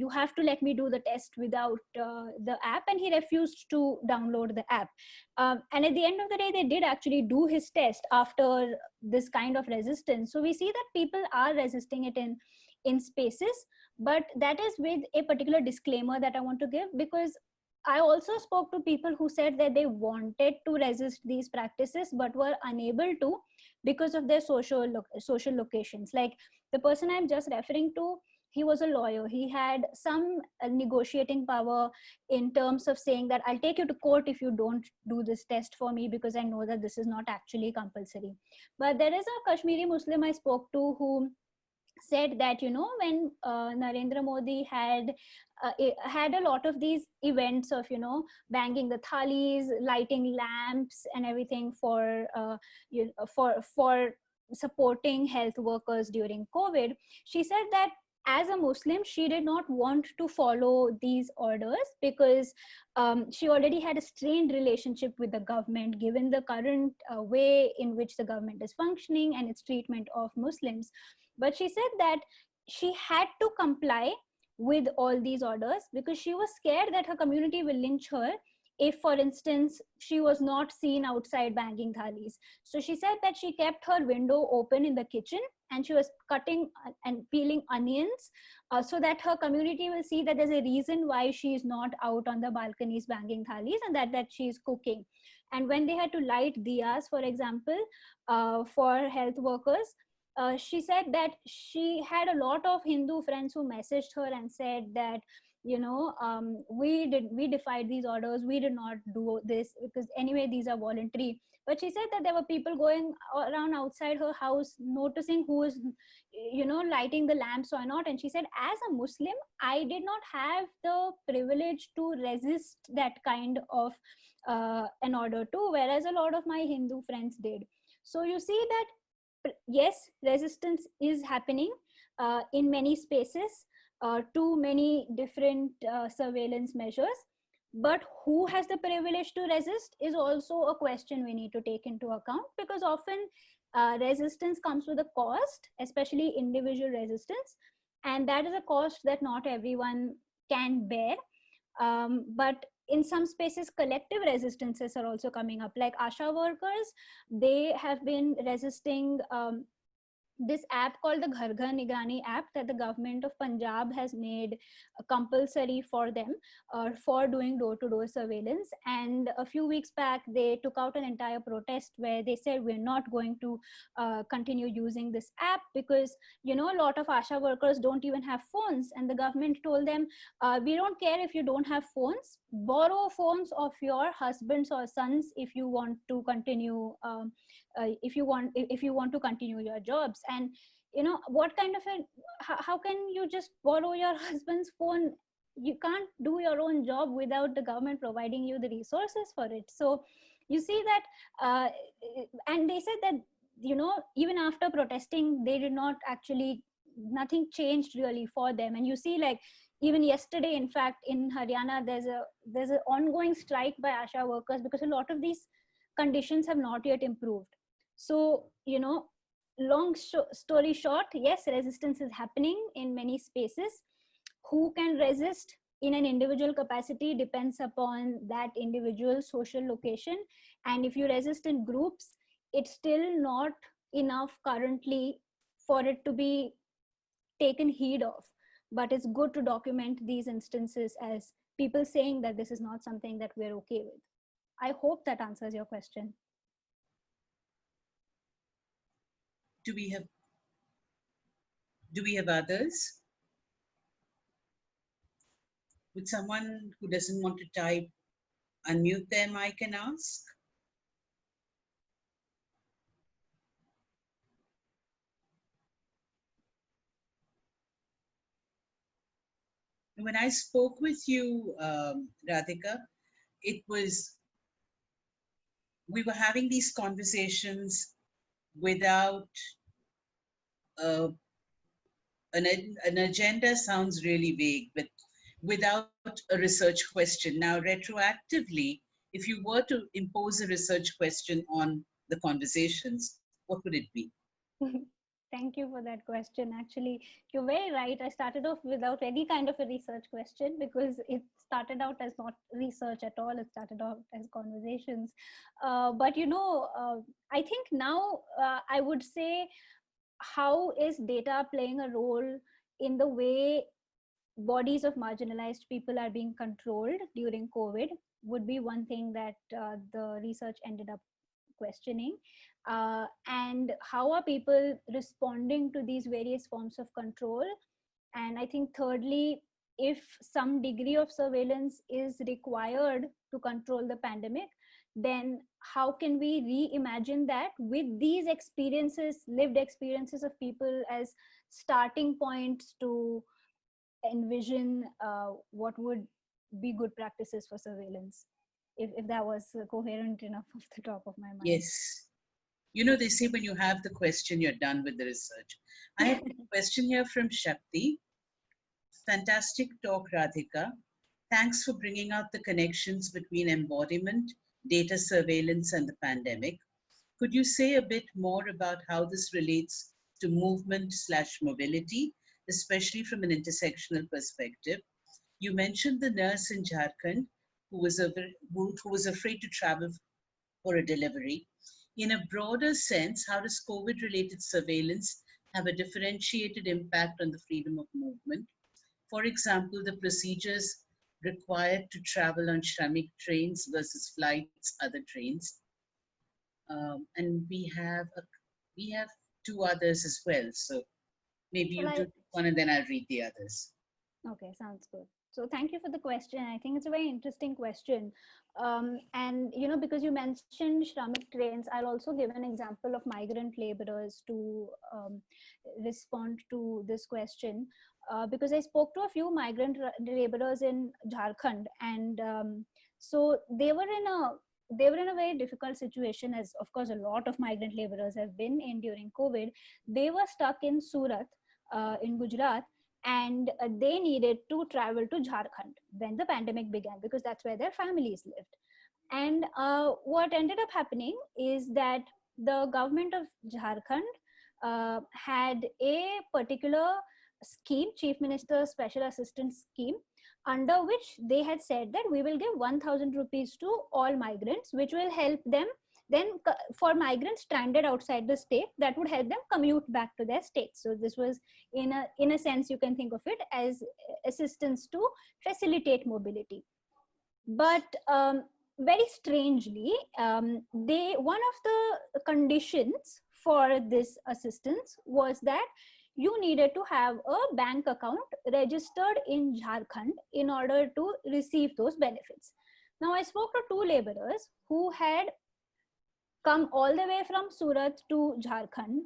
have to let me do the test without the app. And he refused to download the app. And at the end of the day, they did actually do his test after this kind of resistance. So we see that people are resisting it in spaces, but that is with a particular disclaimer that I want to give, because I also spoke to people who said that they wanted to resist these practices but were unable to because of their social locations. Like the person I'm just referring to, he was a lawyer. He had some negotiating power in terms of saying that I'll take you to court if you don't do this test for me, because I know that this is not actually compulsory. But there is a Kashmiri Muslim I spoke to who said that, when Narendra Modi had a lot of these events of, banging the thalis, lighting lamps and everything for supporting health workers during COVID. She said that as a Muslim, she did not want to follow these orders because she already had a strained relationship with the government, given the current way in which the government is functioning and its treatment of Muslims. But she said that she had to comply with all these orders because she was scared that her community will lynch her if, for instance, she was not seen outside banging thalis. So she said that she kept her window open in the kitchen and she was cutting and peeling onions so that her community will see that there's a reason why she is not out on the balconies banging thalis, and that she is cooking. And when they had to light diyas, for example, for health workers, she said that she had a lot of Hindu friends who messaged her and said that, we defied these orders, we did not do this because anyway these are voluntary. But she said that there were people going around outside her house noticing who is, lighting the lamps or not. And she said, as a Muslim, I did not have the privilege to resist that kind of an order too, whereas a lot of my Hindu friends did. So you see that yes, resistance is happening in many spaces to many different surveillance measures. But who has the privilege to resist is also a question we need to take into account, because often resistance comes with a cost, especially individual resistance, and that is a cost that not everyone can bear. But in some spaces, collective resistances are also coming up, like ASHA workers. They have been resisting this app called the Ghar Ghar Nigrani app that the government of Punjab has made compulsory for them for doing door-to-door surveillance. And a few weeks back, they took out an entire protest where they said we're not going to continue using this app because, a lot of ASHA workers don't even have phones. And the government told them, we don't care if you don't have phones, borrow phones of your husbands or sons if you want to continue if you want to continue your jobs. And what kind of a how can you just borrow your husband's phone? You can't do your own job without the government providing you the resources for it. So you see that and they said that even after protesting, they did not actually, nothing changed really for them. And you see, like, even yesterday, in fact, in Haryana, there's an ongoing strike by ASHA workers because a lot of these conditions have not yet improved. So, long story short, yes, resistance is happening in many spaces. Who can resist in an individual capacity depends upon that individual social location. And if you resist in groups, it's still not enough currently for it to be taken heed of. But it's good to document these instances as people saying that this is not something that we're okay with. I hope that answers your question. Do we have others? Would someone who doesn't want to type unmute their mic and ask? When I spoke with you, Radhika, we were having these conversations without an agenda. Sounds really vague, but without a research question. Now, retroactively, if you were to impose a research question on the conversations, what would it be? Thank you for that question. Actually, you're very right. I started off without any kind of a research question because it started out as not research at all. It started out as conversations. But I think now I would say, how is data playing a role in the way bodies of marginalized people are being controlled during COVID would be one thing that the research ended up questioning. And how are people responding to these various forms of control? And I think thirdly, if some degree of surveillance is required to control the pandemic, then how can we reimagine that with these experiences, lived experiences of people as starting points to envision what would be good practices for surveillance, if that was coherent enough off the top of my mind. Yes. You know, they say when you have the question, you're done with the research. I have a question here from Shakti. Fantastic talk, Radhika. Thanks for bringing out the connections between embodiment, data surveillance, and the pandemic. Could you say a bit more about how this relates to movement/mobility, especially from an intersectional perspective? You mentioned the nurse in Jharkhand who was afraid to travel for a delivery. In a broader sense, how does COVID-related surveillance have a differentiated impact on the freedom of movement? For example, the procedures required to travel on Shramik trains versus flights, other trains. And we have two others as well. So maybe you do one and then I'll read the others. Okay, sounds good. So thank you for the question. I think it's a very interesting question. And, because you mentioned Shramik trains, I'll also give an example of migrant laborers to respond to this question. Because I spoke to a few migrant laborers in Jharkhand, and so they were in a very difficult situation, as of course a lot of migrant laborers have been in during COVID. They were stuck in Surat in Gujarat, and they needed to travel to Jharkhand when the pandemic began, because that's where their families lived. And what ended up happening is that the government of Jharkhand had a particular scheme, Chief Minister's Special Assistance Scheme, under which they had said that we will give 1,000 rupees to all migrants, which will help them then for migrants stranded outside the state, that would help them commute back to their states. So this was, in a sense, you can think of it as assistance to facilitate mobility. But very strangely, one of the conditions for this assistance was that you needed to have a bank account registered in Jharkhand in order to receive those benefits. Now, I spoke to two laborers who had come all the way from Surat to Jharkhand,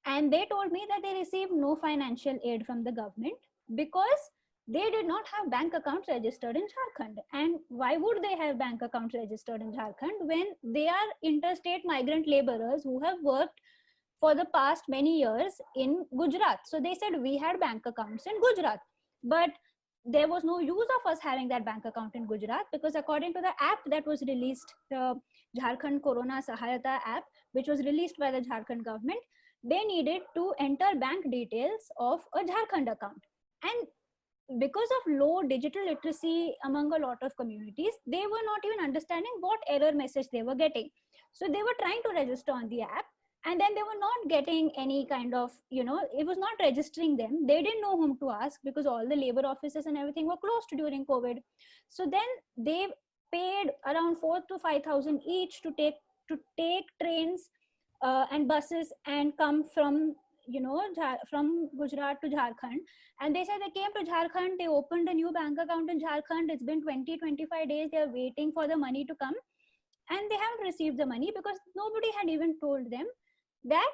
and they told me that they received no financial aid from the government because they did not have bank accounts registered in Jharkhand. And why would they have bank accounts registered in Jharkhand when they are interstate migrant laborers who have worked for the past many years in Gujarat? So they said we had bank accounts in Gujarat, but there was no use of us having that bank account in Gujarat, because according to the app that was released, the Jharkhand Corona Sahayata app, which was released by the Jharkhand government, they needed to enter bank details of a Jharkhand account. And because of low digital literacy among a lot of communities, they were not even understanding what error message they were getting. So they were trying to register on the app. And then they were not getting any kind of, it was not registering them. They didn't know whom to ask because all the labor offices and everything were closed during COVID. So then they paid around 4 to 5,000 each to take trains and buses and come from, from Gujarat to Jharkhand. And they said they came to Jharkhand, they opened a new bank account in Jharkhand. It's been 20-25 days. They're waiting for the money to come, and they haven't received the money because nobody had even told them that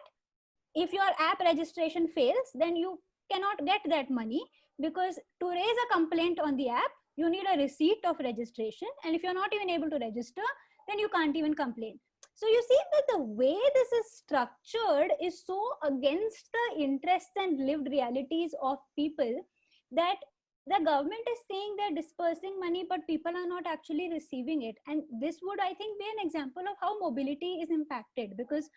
if your app registration fails, then you cannot get that money, because to raise a complaint on the app, you need a receipt of registration. And if you're not even able to register, then you can't even complain. So you see that the way this is structured is so against the interests and lived realities of people, that the government is saying they're dispersing money, but people are not actually receiving it. And this would, I think, be an example of how mobility is impacted, because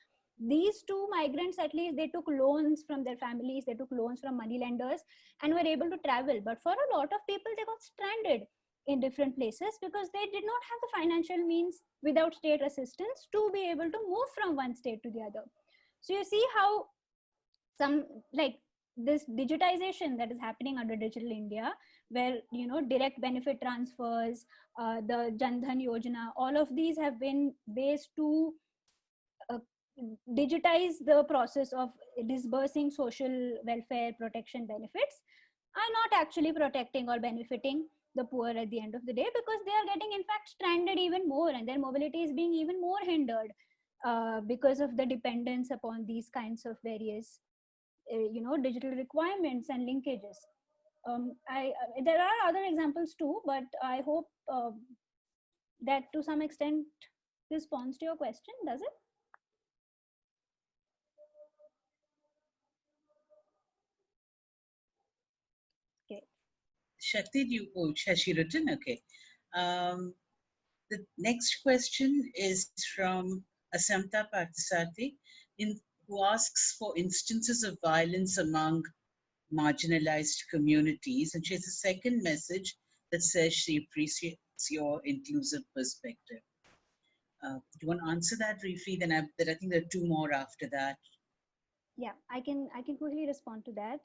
these two migrants, at least, they took loans from their families, they took loans from money lenders and were able to travel. But for a lot of people, they got stranded in different places because they did not have the financial means without state assistance to be able to move from one state to the other. So you see how some, like, this digitization that is happening under Digital India, where direct benefit transfers, the Jan Dhan Yojana, all of these have been based to uh, digitize the process of disbursing social welfare protection benefits, are not actually protecting or benefiting the poor at the end of the day, because they are getting, in fact, stranded even more, and their mobility is being even more hindered because of the dependence upon these kinds of various digital requirements and linkages. There are other examples too, but I hope that to some extent responds to your question. Does it? Okay. Shakti, has she written? Okay. The next question is from Asamta Parthasarthi, who asks for instances of violence among marginalized communities. And she has a second message that says she appreciates your inclusive perspective. Do you want to answer that briefly? Then I think there are two more after that. Yeah, I can quickly respond to that.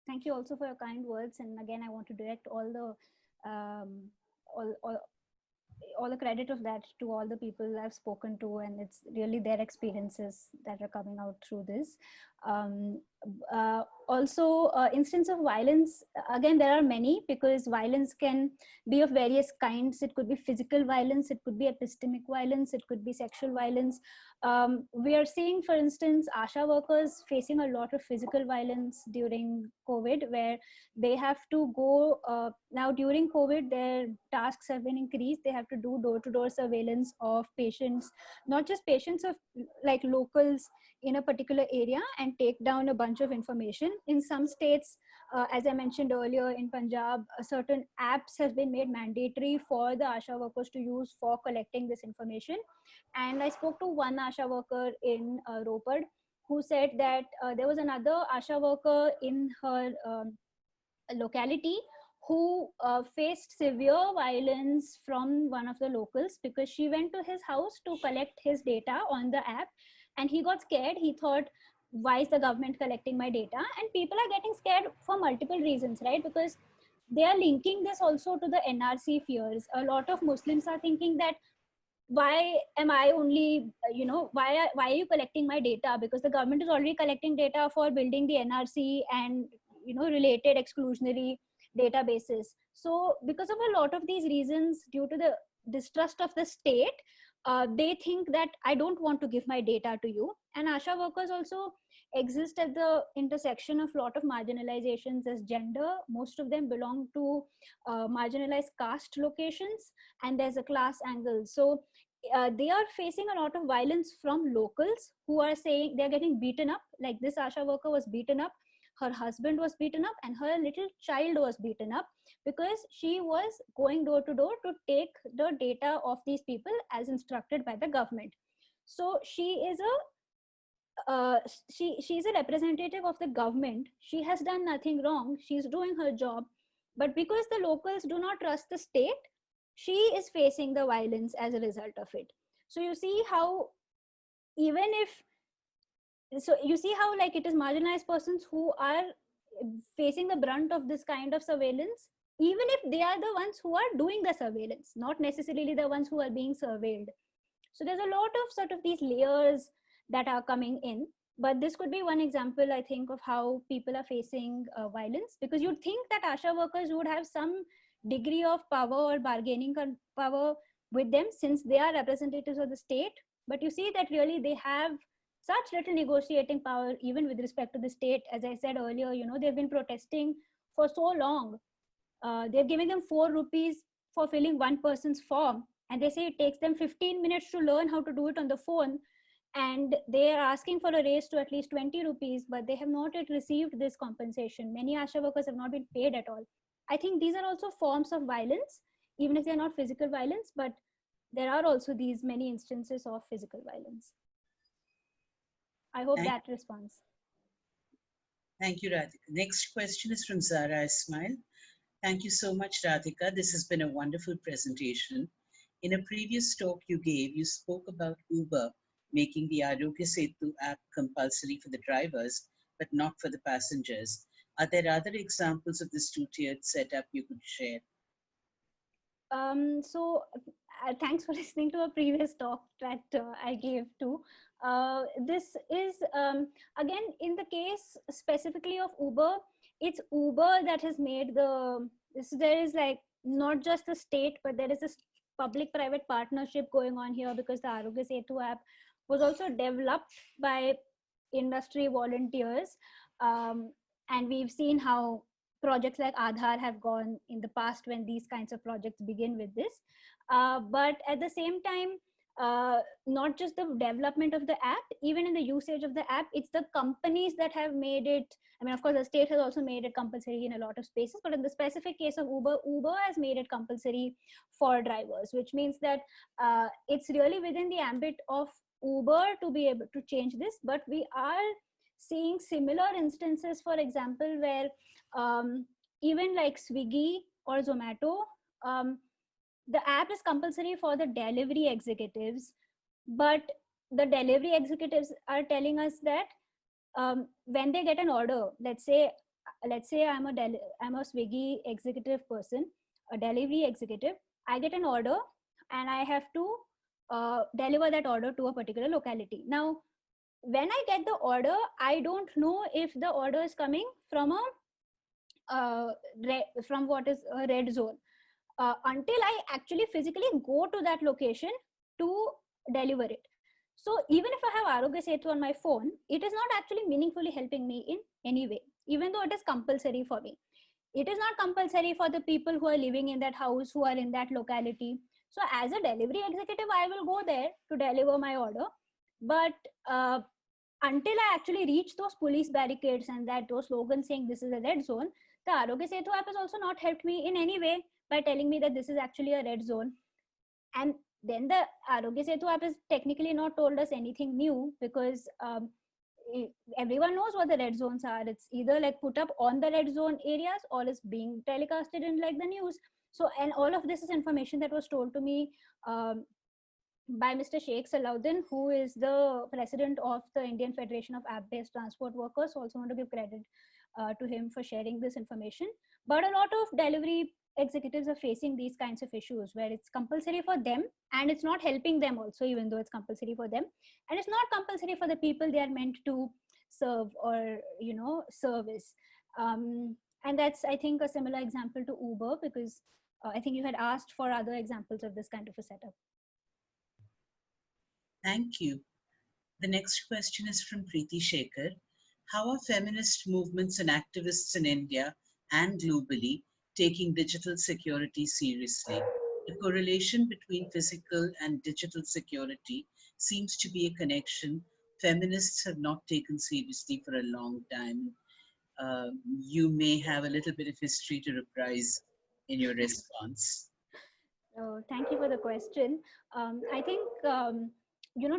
Thank you also for your kind words. And again, I want to direct all the all, all all the credit of that to all the people I've spoken to, and it's really their experiences that are coming out through this. Um, Also, instance of violence, again, there are many, because violence can be of various kinds. It could be physical violence, it could be epistemic violence, it could be sexual violence. We are seeing, for instance, ASHA workers facing a lot of physical violence during COVID, where they have to go now during COVID, their tasks have been increased. They have to do door-to-door surveillance of patients, not just patients, of like locals in a particular area, and take down a bunch of information. In some states, as I mentioned earlier, in Punjab, certain apps have been made mandatory for the ASHA workers to use for collecting this information. And I spoke to one ASHA worker in Ropar, who said that there was another ASHA worker in her locality who faced severe violence from one of the locals, because she went to his house to collect his data on the app, and he got scared. He thought, why is the government collecting my data? And people are getting scared for multiple reasons, right? Because they are linking this also to the NRC fears. A lot of Muslims are thinking that, why am I only, why are you collecting my data? Because the government is already collecting data for building the NRC and related exclusionary databases. So because of a lot of these reasons, due to the distrust of the state, they think that I don't want to give my data to you. And ASHA workers also exist at the intersection of a lot of marginalizations as gender. Most of them belong to marginalized caste locations, and there's a class angle. So they are facing a lot of violence from locals who are saying they're getting beaten up. Like this ASHA worker was beaten up, her husband was beaten up, and her little child was beaten up, because she was going door to door to take the data of these people as instructed by the government. So she is she's a representative of the government. She has done nothing wrong, she's doing her job. But because the locals do not trust the state, she is facing the violence as a result of it. So you see how, even if So you see how like it is marginalized persons who are facing the brunt of this kind of surveillance, even if they are the ones who are doing the surveillance, not necessarily the ones who are being surveilled. So there's a lot of sort of these layers that are coming in. But this could be one example, I think, of how people are facing violence, because you'd think that ASHA workers would have some degree of power or bargaining power with them, since they are representatives of the state. But you see that really they have such little negotiating power, even with respect to the state. As I said earlier, they've been protesting for so long. They're giving them 4 rupees for filling one person's form, and they say it takes them 15 minutes to learn how to do it on the phone, and they are asking for a raise to at least 20 rupees, but they have not yet received this compensation. Many ASHA workers have not been paid at all. I think these are also forms of violence, even if they're not physical violence, but there are also these many instances of physical violence. I hope that responds. Thank you, Radhika. Next question is from Zara Ismail. Thank you so much, Radhika. This has been a wonderful presentation. In a previous talk you gave, you spoke about Uber making the Arogya Setu app compulsory for the drivers, but not for the passengers. Are there other examples of this two-tiered setup you could share? Thanks for listening to a previous talk that I gave too. This is, again, in the case specifically of Uber, it's Uber that has made there is like not just the state, but there is this public-private partnership going on here, because the Arogya Setu app was also developed by industry volunteers. And we've seen how projects like Aadhaar have gone in the past when these kinds of projects begin with this. But at the same time, not just the development of the app, even in the usage of the app, it's the companies that have made it. I mean, of course, the state has also made it compulsory in a lot of spaces, but in the specific case of Uber, Uber has made it compulsory for drivers, which means that it's really within the ambit of Uber to be able to change this. But we are seeing similar instances, for example, where even like Swiggy or Zomato, the app is compulsory for the delivery executives, but the delivery executives are telling us that when they get an order, let's say I'm a Swiggy executive person, a delivery executive. I get an order and I have to deliver that order to a particular locality. Now, when I get the order, I don't know if the order is coming from from what is a red zone until I actually physically go to that location to deliver it. So even if I have Arogya Setu on my phone, it is not actually meaningfully helping me in any way, even though it is compulsory for me. It is not compulsory for the people who are living in that house, who are in that locality. So as a delivery executive, I will go there to deliver my order. But until I actually reach those police barricades and those slogans saying this is a red zone, the Arogya Setu app has also not helped me in any way by telling me that this is actually a red zone. And then the Arogya Setu app has technically not told us anything new, because everyone knows what the red zones are. It's either like put up on the red zone areas or it's being telecasted in like the news. So, and all of this is information that was told to me by Mr. Sheikh Salahuddin, who is the president of the Indian Federation of App-Based Transport Workers. Also want to give credit to him for sharing this information. But a lot of delivery executives are facing these kinds of issues where it's compulsory for them and it's not helping them also, even though it's compulsory for them. And it's not compulsory for the people they are meant to serve or, service. And that's, I think, a similar example to Uber, because I think you had asked for other examples of this kind of a setup. Thank you. The next question is from Preeti Shekhar. How are feminist movements and activists in India and globally taking digital security seriously? The correlation between physical and digital security seems to be a connection feminists have not taken seriously for a long time. You may have a little bit of history to reprise in your response. Oh, thank you for the question. I think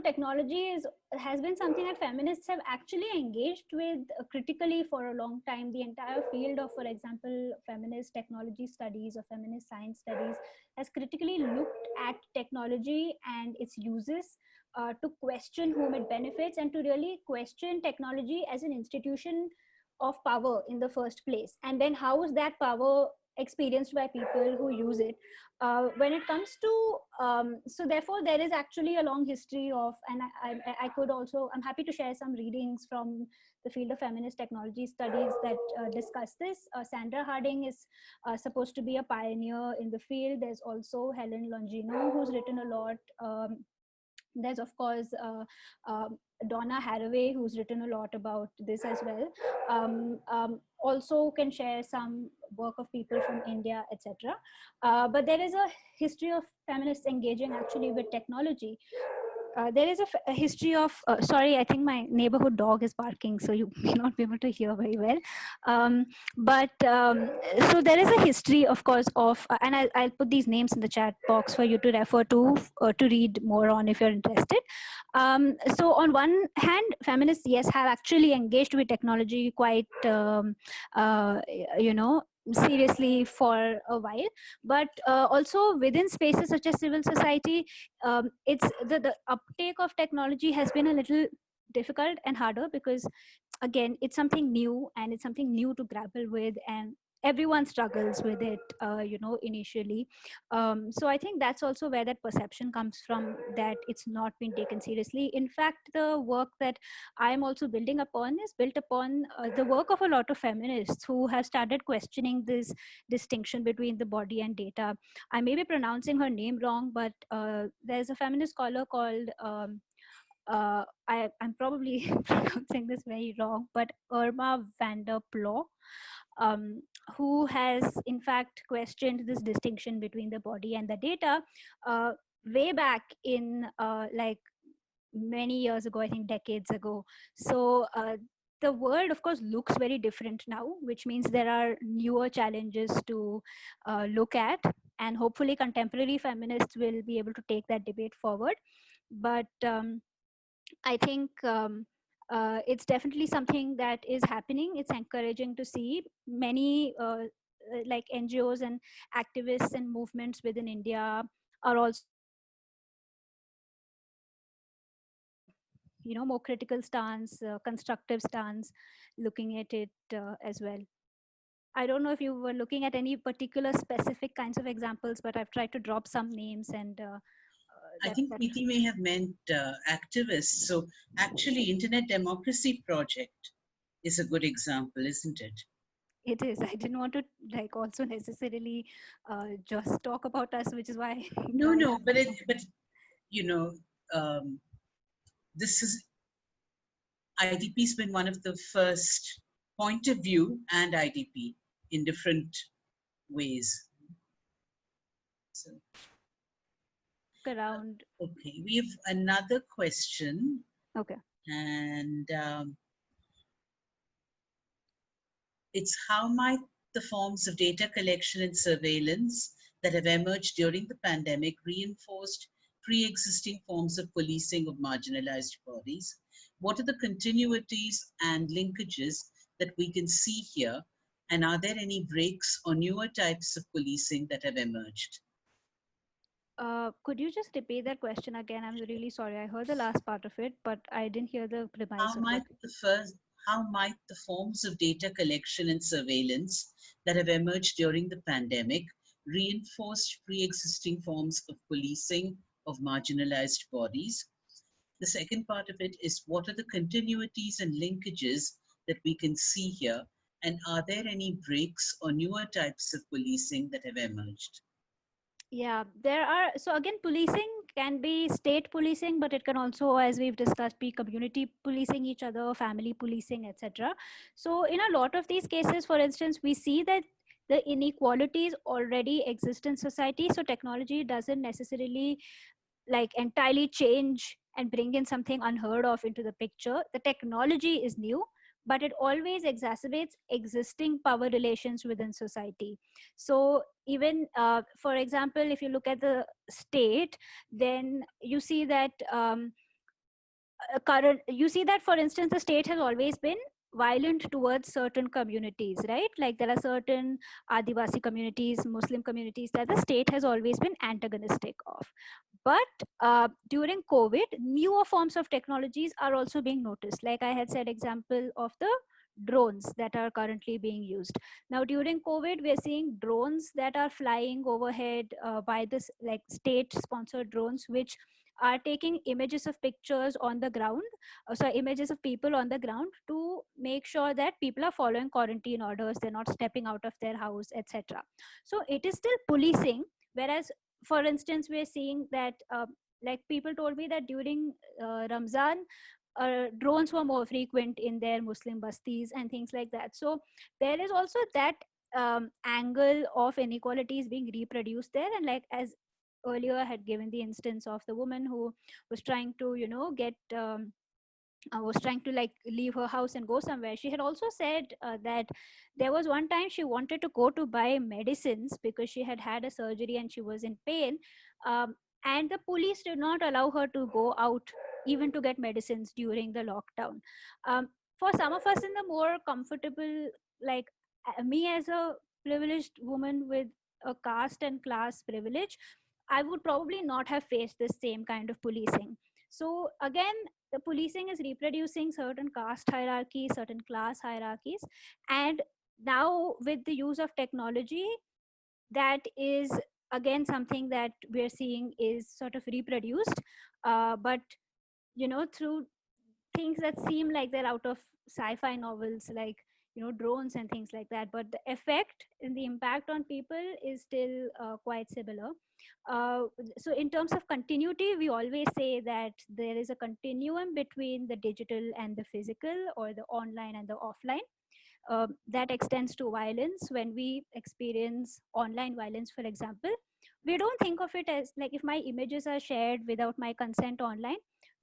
technology has been something that feminists have actually engaged with critically for a long time. The entire field of, for example, feminist technology studies or feminist science studies has critically looked at technology and its uses to question whom it benefits, and to really question technology as an institution of power in the first place. And then how is that power experienced by people who use it? When it comes to, so therefore there is actually a long history of, and I could also, I'm happy to share some readings from the field of feminist technology studies that discuss this. Sandra Harding is supposed to be a pioneer in the field. There's also Helen Longino, who's written a lot. There's of course Donna Haraway, who's written a lot about this as well. Also can share some work of people from India, etc. But there is a history of feminists engaging actually with technology. There is a history of, sorry, I think my neighborhood dog is barking, so you may not be able to hear very well. So there is a history, of course, of, and I'll put these names in the chat box for you to refer to read more on if you're interested. So on one hand, feminists, yes, have actually engaged with technology quite, you know, seriously for a while, but also within spaces such as civil society, it's the uptake of technology has been a little difficult and harder, because again, it's something new, and it's something new to grapple with, and everyone struggles with it, you know, initially. So I think that's also where that perception comes from, that it's not been taken seriously. In fact, the work that I'm also building upon is built upon the work of a lot of feminists who have started questioning this distinction between the body and data. I may be pronouncing her name wrong, but there's a feminist scholar called I'm probably pronouncing this very wrong, but Irma van der Ploeg, who has in fact questioned this distinction between the body and the data way back in like many years ago, I think decades ago. So the world, of course, looks very different now, which means there are newer challenges to look at, and hopefully contemporary feminists will be able to take that debate forward. But I think it's definitely something that is happening. It's encouraging to see many like NGOs and activists and movements within India are also you know, more critical stance, constructive stance, looking at it as well. I don't know if you were looking at any particular specific kinds of examples, but I've tried to drop some names, and I think Preeti may have meant activists. So actually, Internet Democracy Project is a good example, isn't it? It is. I didn't want to like also necessarily just talk about us, which is why. No, but you know, this is IDP's been one of the first point of view, and IDP in different ways. So, around. okay, we have another question. Okay. And it's how might the forms of data collection and surveillance that have emerged during the pandemic reinforced pre-existing forms of policing of marginalized bodies? What are the continuities and linkages that we can see here? And are there any breaks or newer types of policing that have emerged? Could you just repeat that question again? I'm really sorry. I heard the last part of it, but I didn't hear the premise of it. How might the forms of data collection and surveillance that have emerged during the pandemic reinforced pre-existing forms of policing of marginalized bodies? The second part of it is, what are the continuities and linkages that we can see here? And are there any breaks or newer types of policing that have emerged? Yeah, there are. So again, policing can be state policing, but it can also, as we've discussed, be community policing each other, family policing, etc. So in a lot of these cases, for instance, we see that the inequalities already exist in society. So technology doesn't necessarily like entirely change and bring in something unheard of into the picture. The technology is new, but it always exacerbates existing power relations within society. So even for example, if you look at the state, then you see that you see that, for instance, the state has always been violent towards certain communities, right? Like there are certain Adivasi communities, Muslim communities that the state has always been antagonistic of. But during COVID, newer forms of technologies are also being noticed. Like I had said, example of the drones that are currently being used. Now during COVID, we're seeing drones that are flying overhead by this like state sponsored drones, which are taking images of pictures on the ground, so images of people on the ground to make sure that people are following quarantine orders, they're not stepping out of their house, etc. So it is still policing. Whereas, for instance, we're seeing that like people told me that during Ramzan, drones were more frequent in their Muslim bastis and things like that. So there is also that angle of inequalities being reproduced there. And like as earlier I had given the instance of the woman who was trying to, you know, get was trying to like leave her house and go somewhere. She had also said that there was one time she wanted to go to buy medicines because she had had a surgery and she was in pain, and the police did not allow her to go out even to get medicines during the lockdown. For some of us in the more comfortable, like me as a privileged woman with a caste and class privilege, I would probably not have faced this same kind of policing. So again, the policing is reproducing certain caste hierarchies, certain class hierarchies. And now with the use of technology, that is again something that we're seeing is sort of reproduced, but you know, through things that seem like they're out of sci-fi novels, like, you know, drones and things like that, but the effect and the impact on people is still quite similar. uh, so in terms of continuity, we always say that there is a continuum between the digital and the physical, or the online and the offline. That extends to violence. When we experience online violence, for example, we don't think of it as like, if my images are shared without my consent online,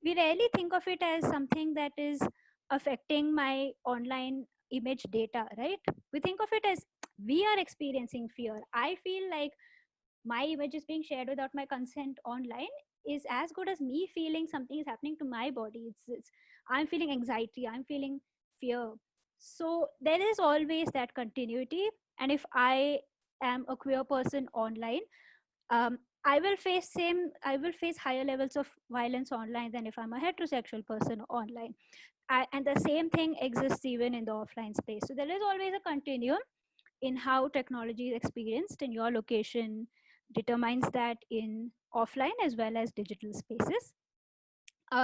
we rarely think of it as something that is affecting my online image data, right? We think of it as, we are experiencing fear. I feel like my image is being shared without my consent online is as good as me feeling something is happening to my body. It's I'm feeling anxiety, I'm feeling fear. So there is always that continuity. And if I am a queer person online, I will face higher levels of violence online than if I'm a heterosexual person online. And the same thing exists even in the offline space. So there is always a continuum in how technology is experienced in your location, determines that in offline as well as digital spaces.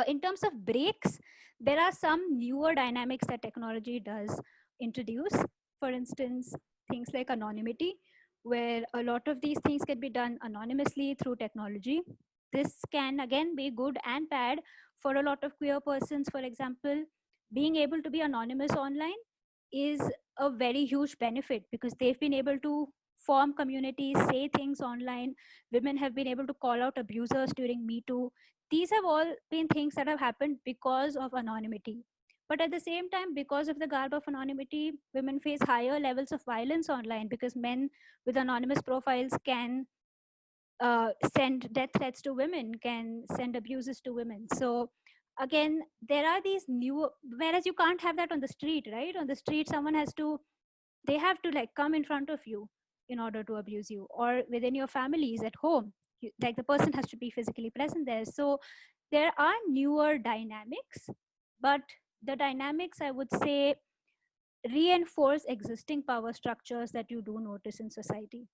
In terms of breaks, there are some newer dynamics that technology does introduce. For instance, things like anonymity, where a lot of these things can be done anonymously through technology. This can again be good and bad for a lot of queer persons. For example, being able to be anonymous online is a very huge benefit because they've been able to form communities, say things online. Women have been able to call out abusers during Me Too. These have all been things that have happened because of anonymity. But at the same time, because of the garb of anonymity, women face higher levels of violence online because men with anonymous profiles can send death threats to women, can send abuses to women. So again, there are these new, whereas you can't have that on the street, right? On the street, someone has to, they have to like come in front of you in order to abuse you, or within your families at home, like the person has to be physically present there. So there are newer dynamics, but the dynamics, I would say, reinforce existing power structures that you do notice in society.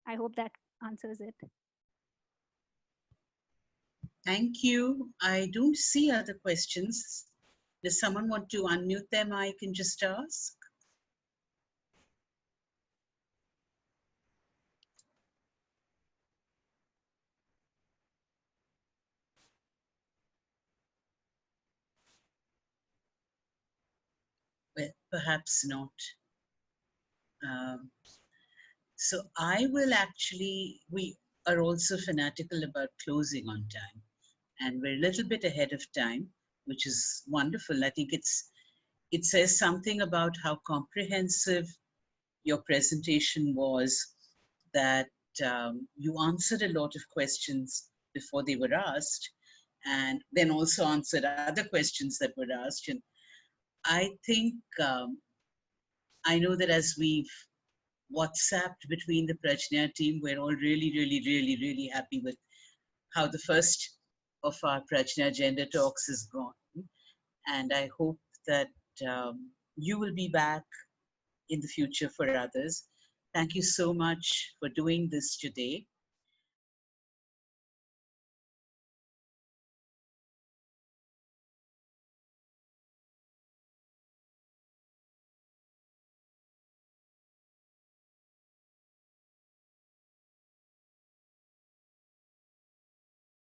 I hope that answers it. Thank you. I don't see other questions. Does someone want to unmute their mic and just ask? Well, perhaps not. So I will actually, we are also fanatical about closing on time, and we're a little bit ahead of time, which is wonderful. I think it says something about how comprehensive your presentation was, that you answered a lot of questions before they were asked, and then also answered other questions that were asked. And I think I know that as we've WhatsApped between the Prajna team. We're all really, really, really, really happy with how the first of our Prajna Gender Talks is gone. And I hope that you will be back in the future for others. Thank you so much for doing this today.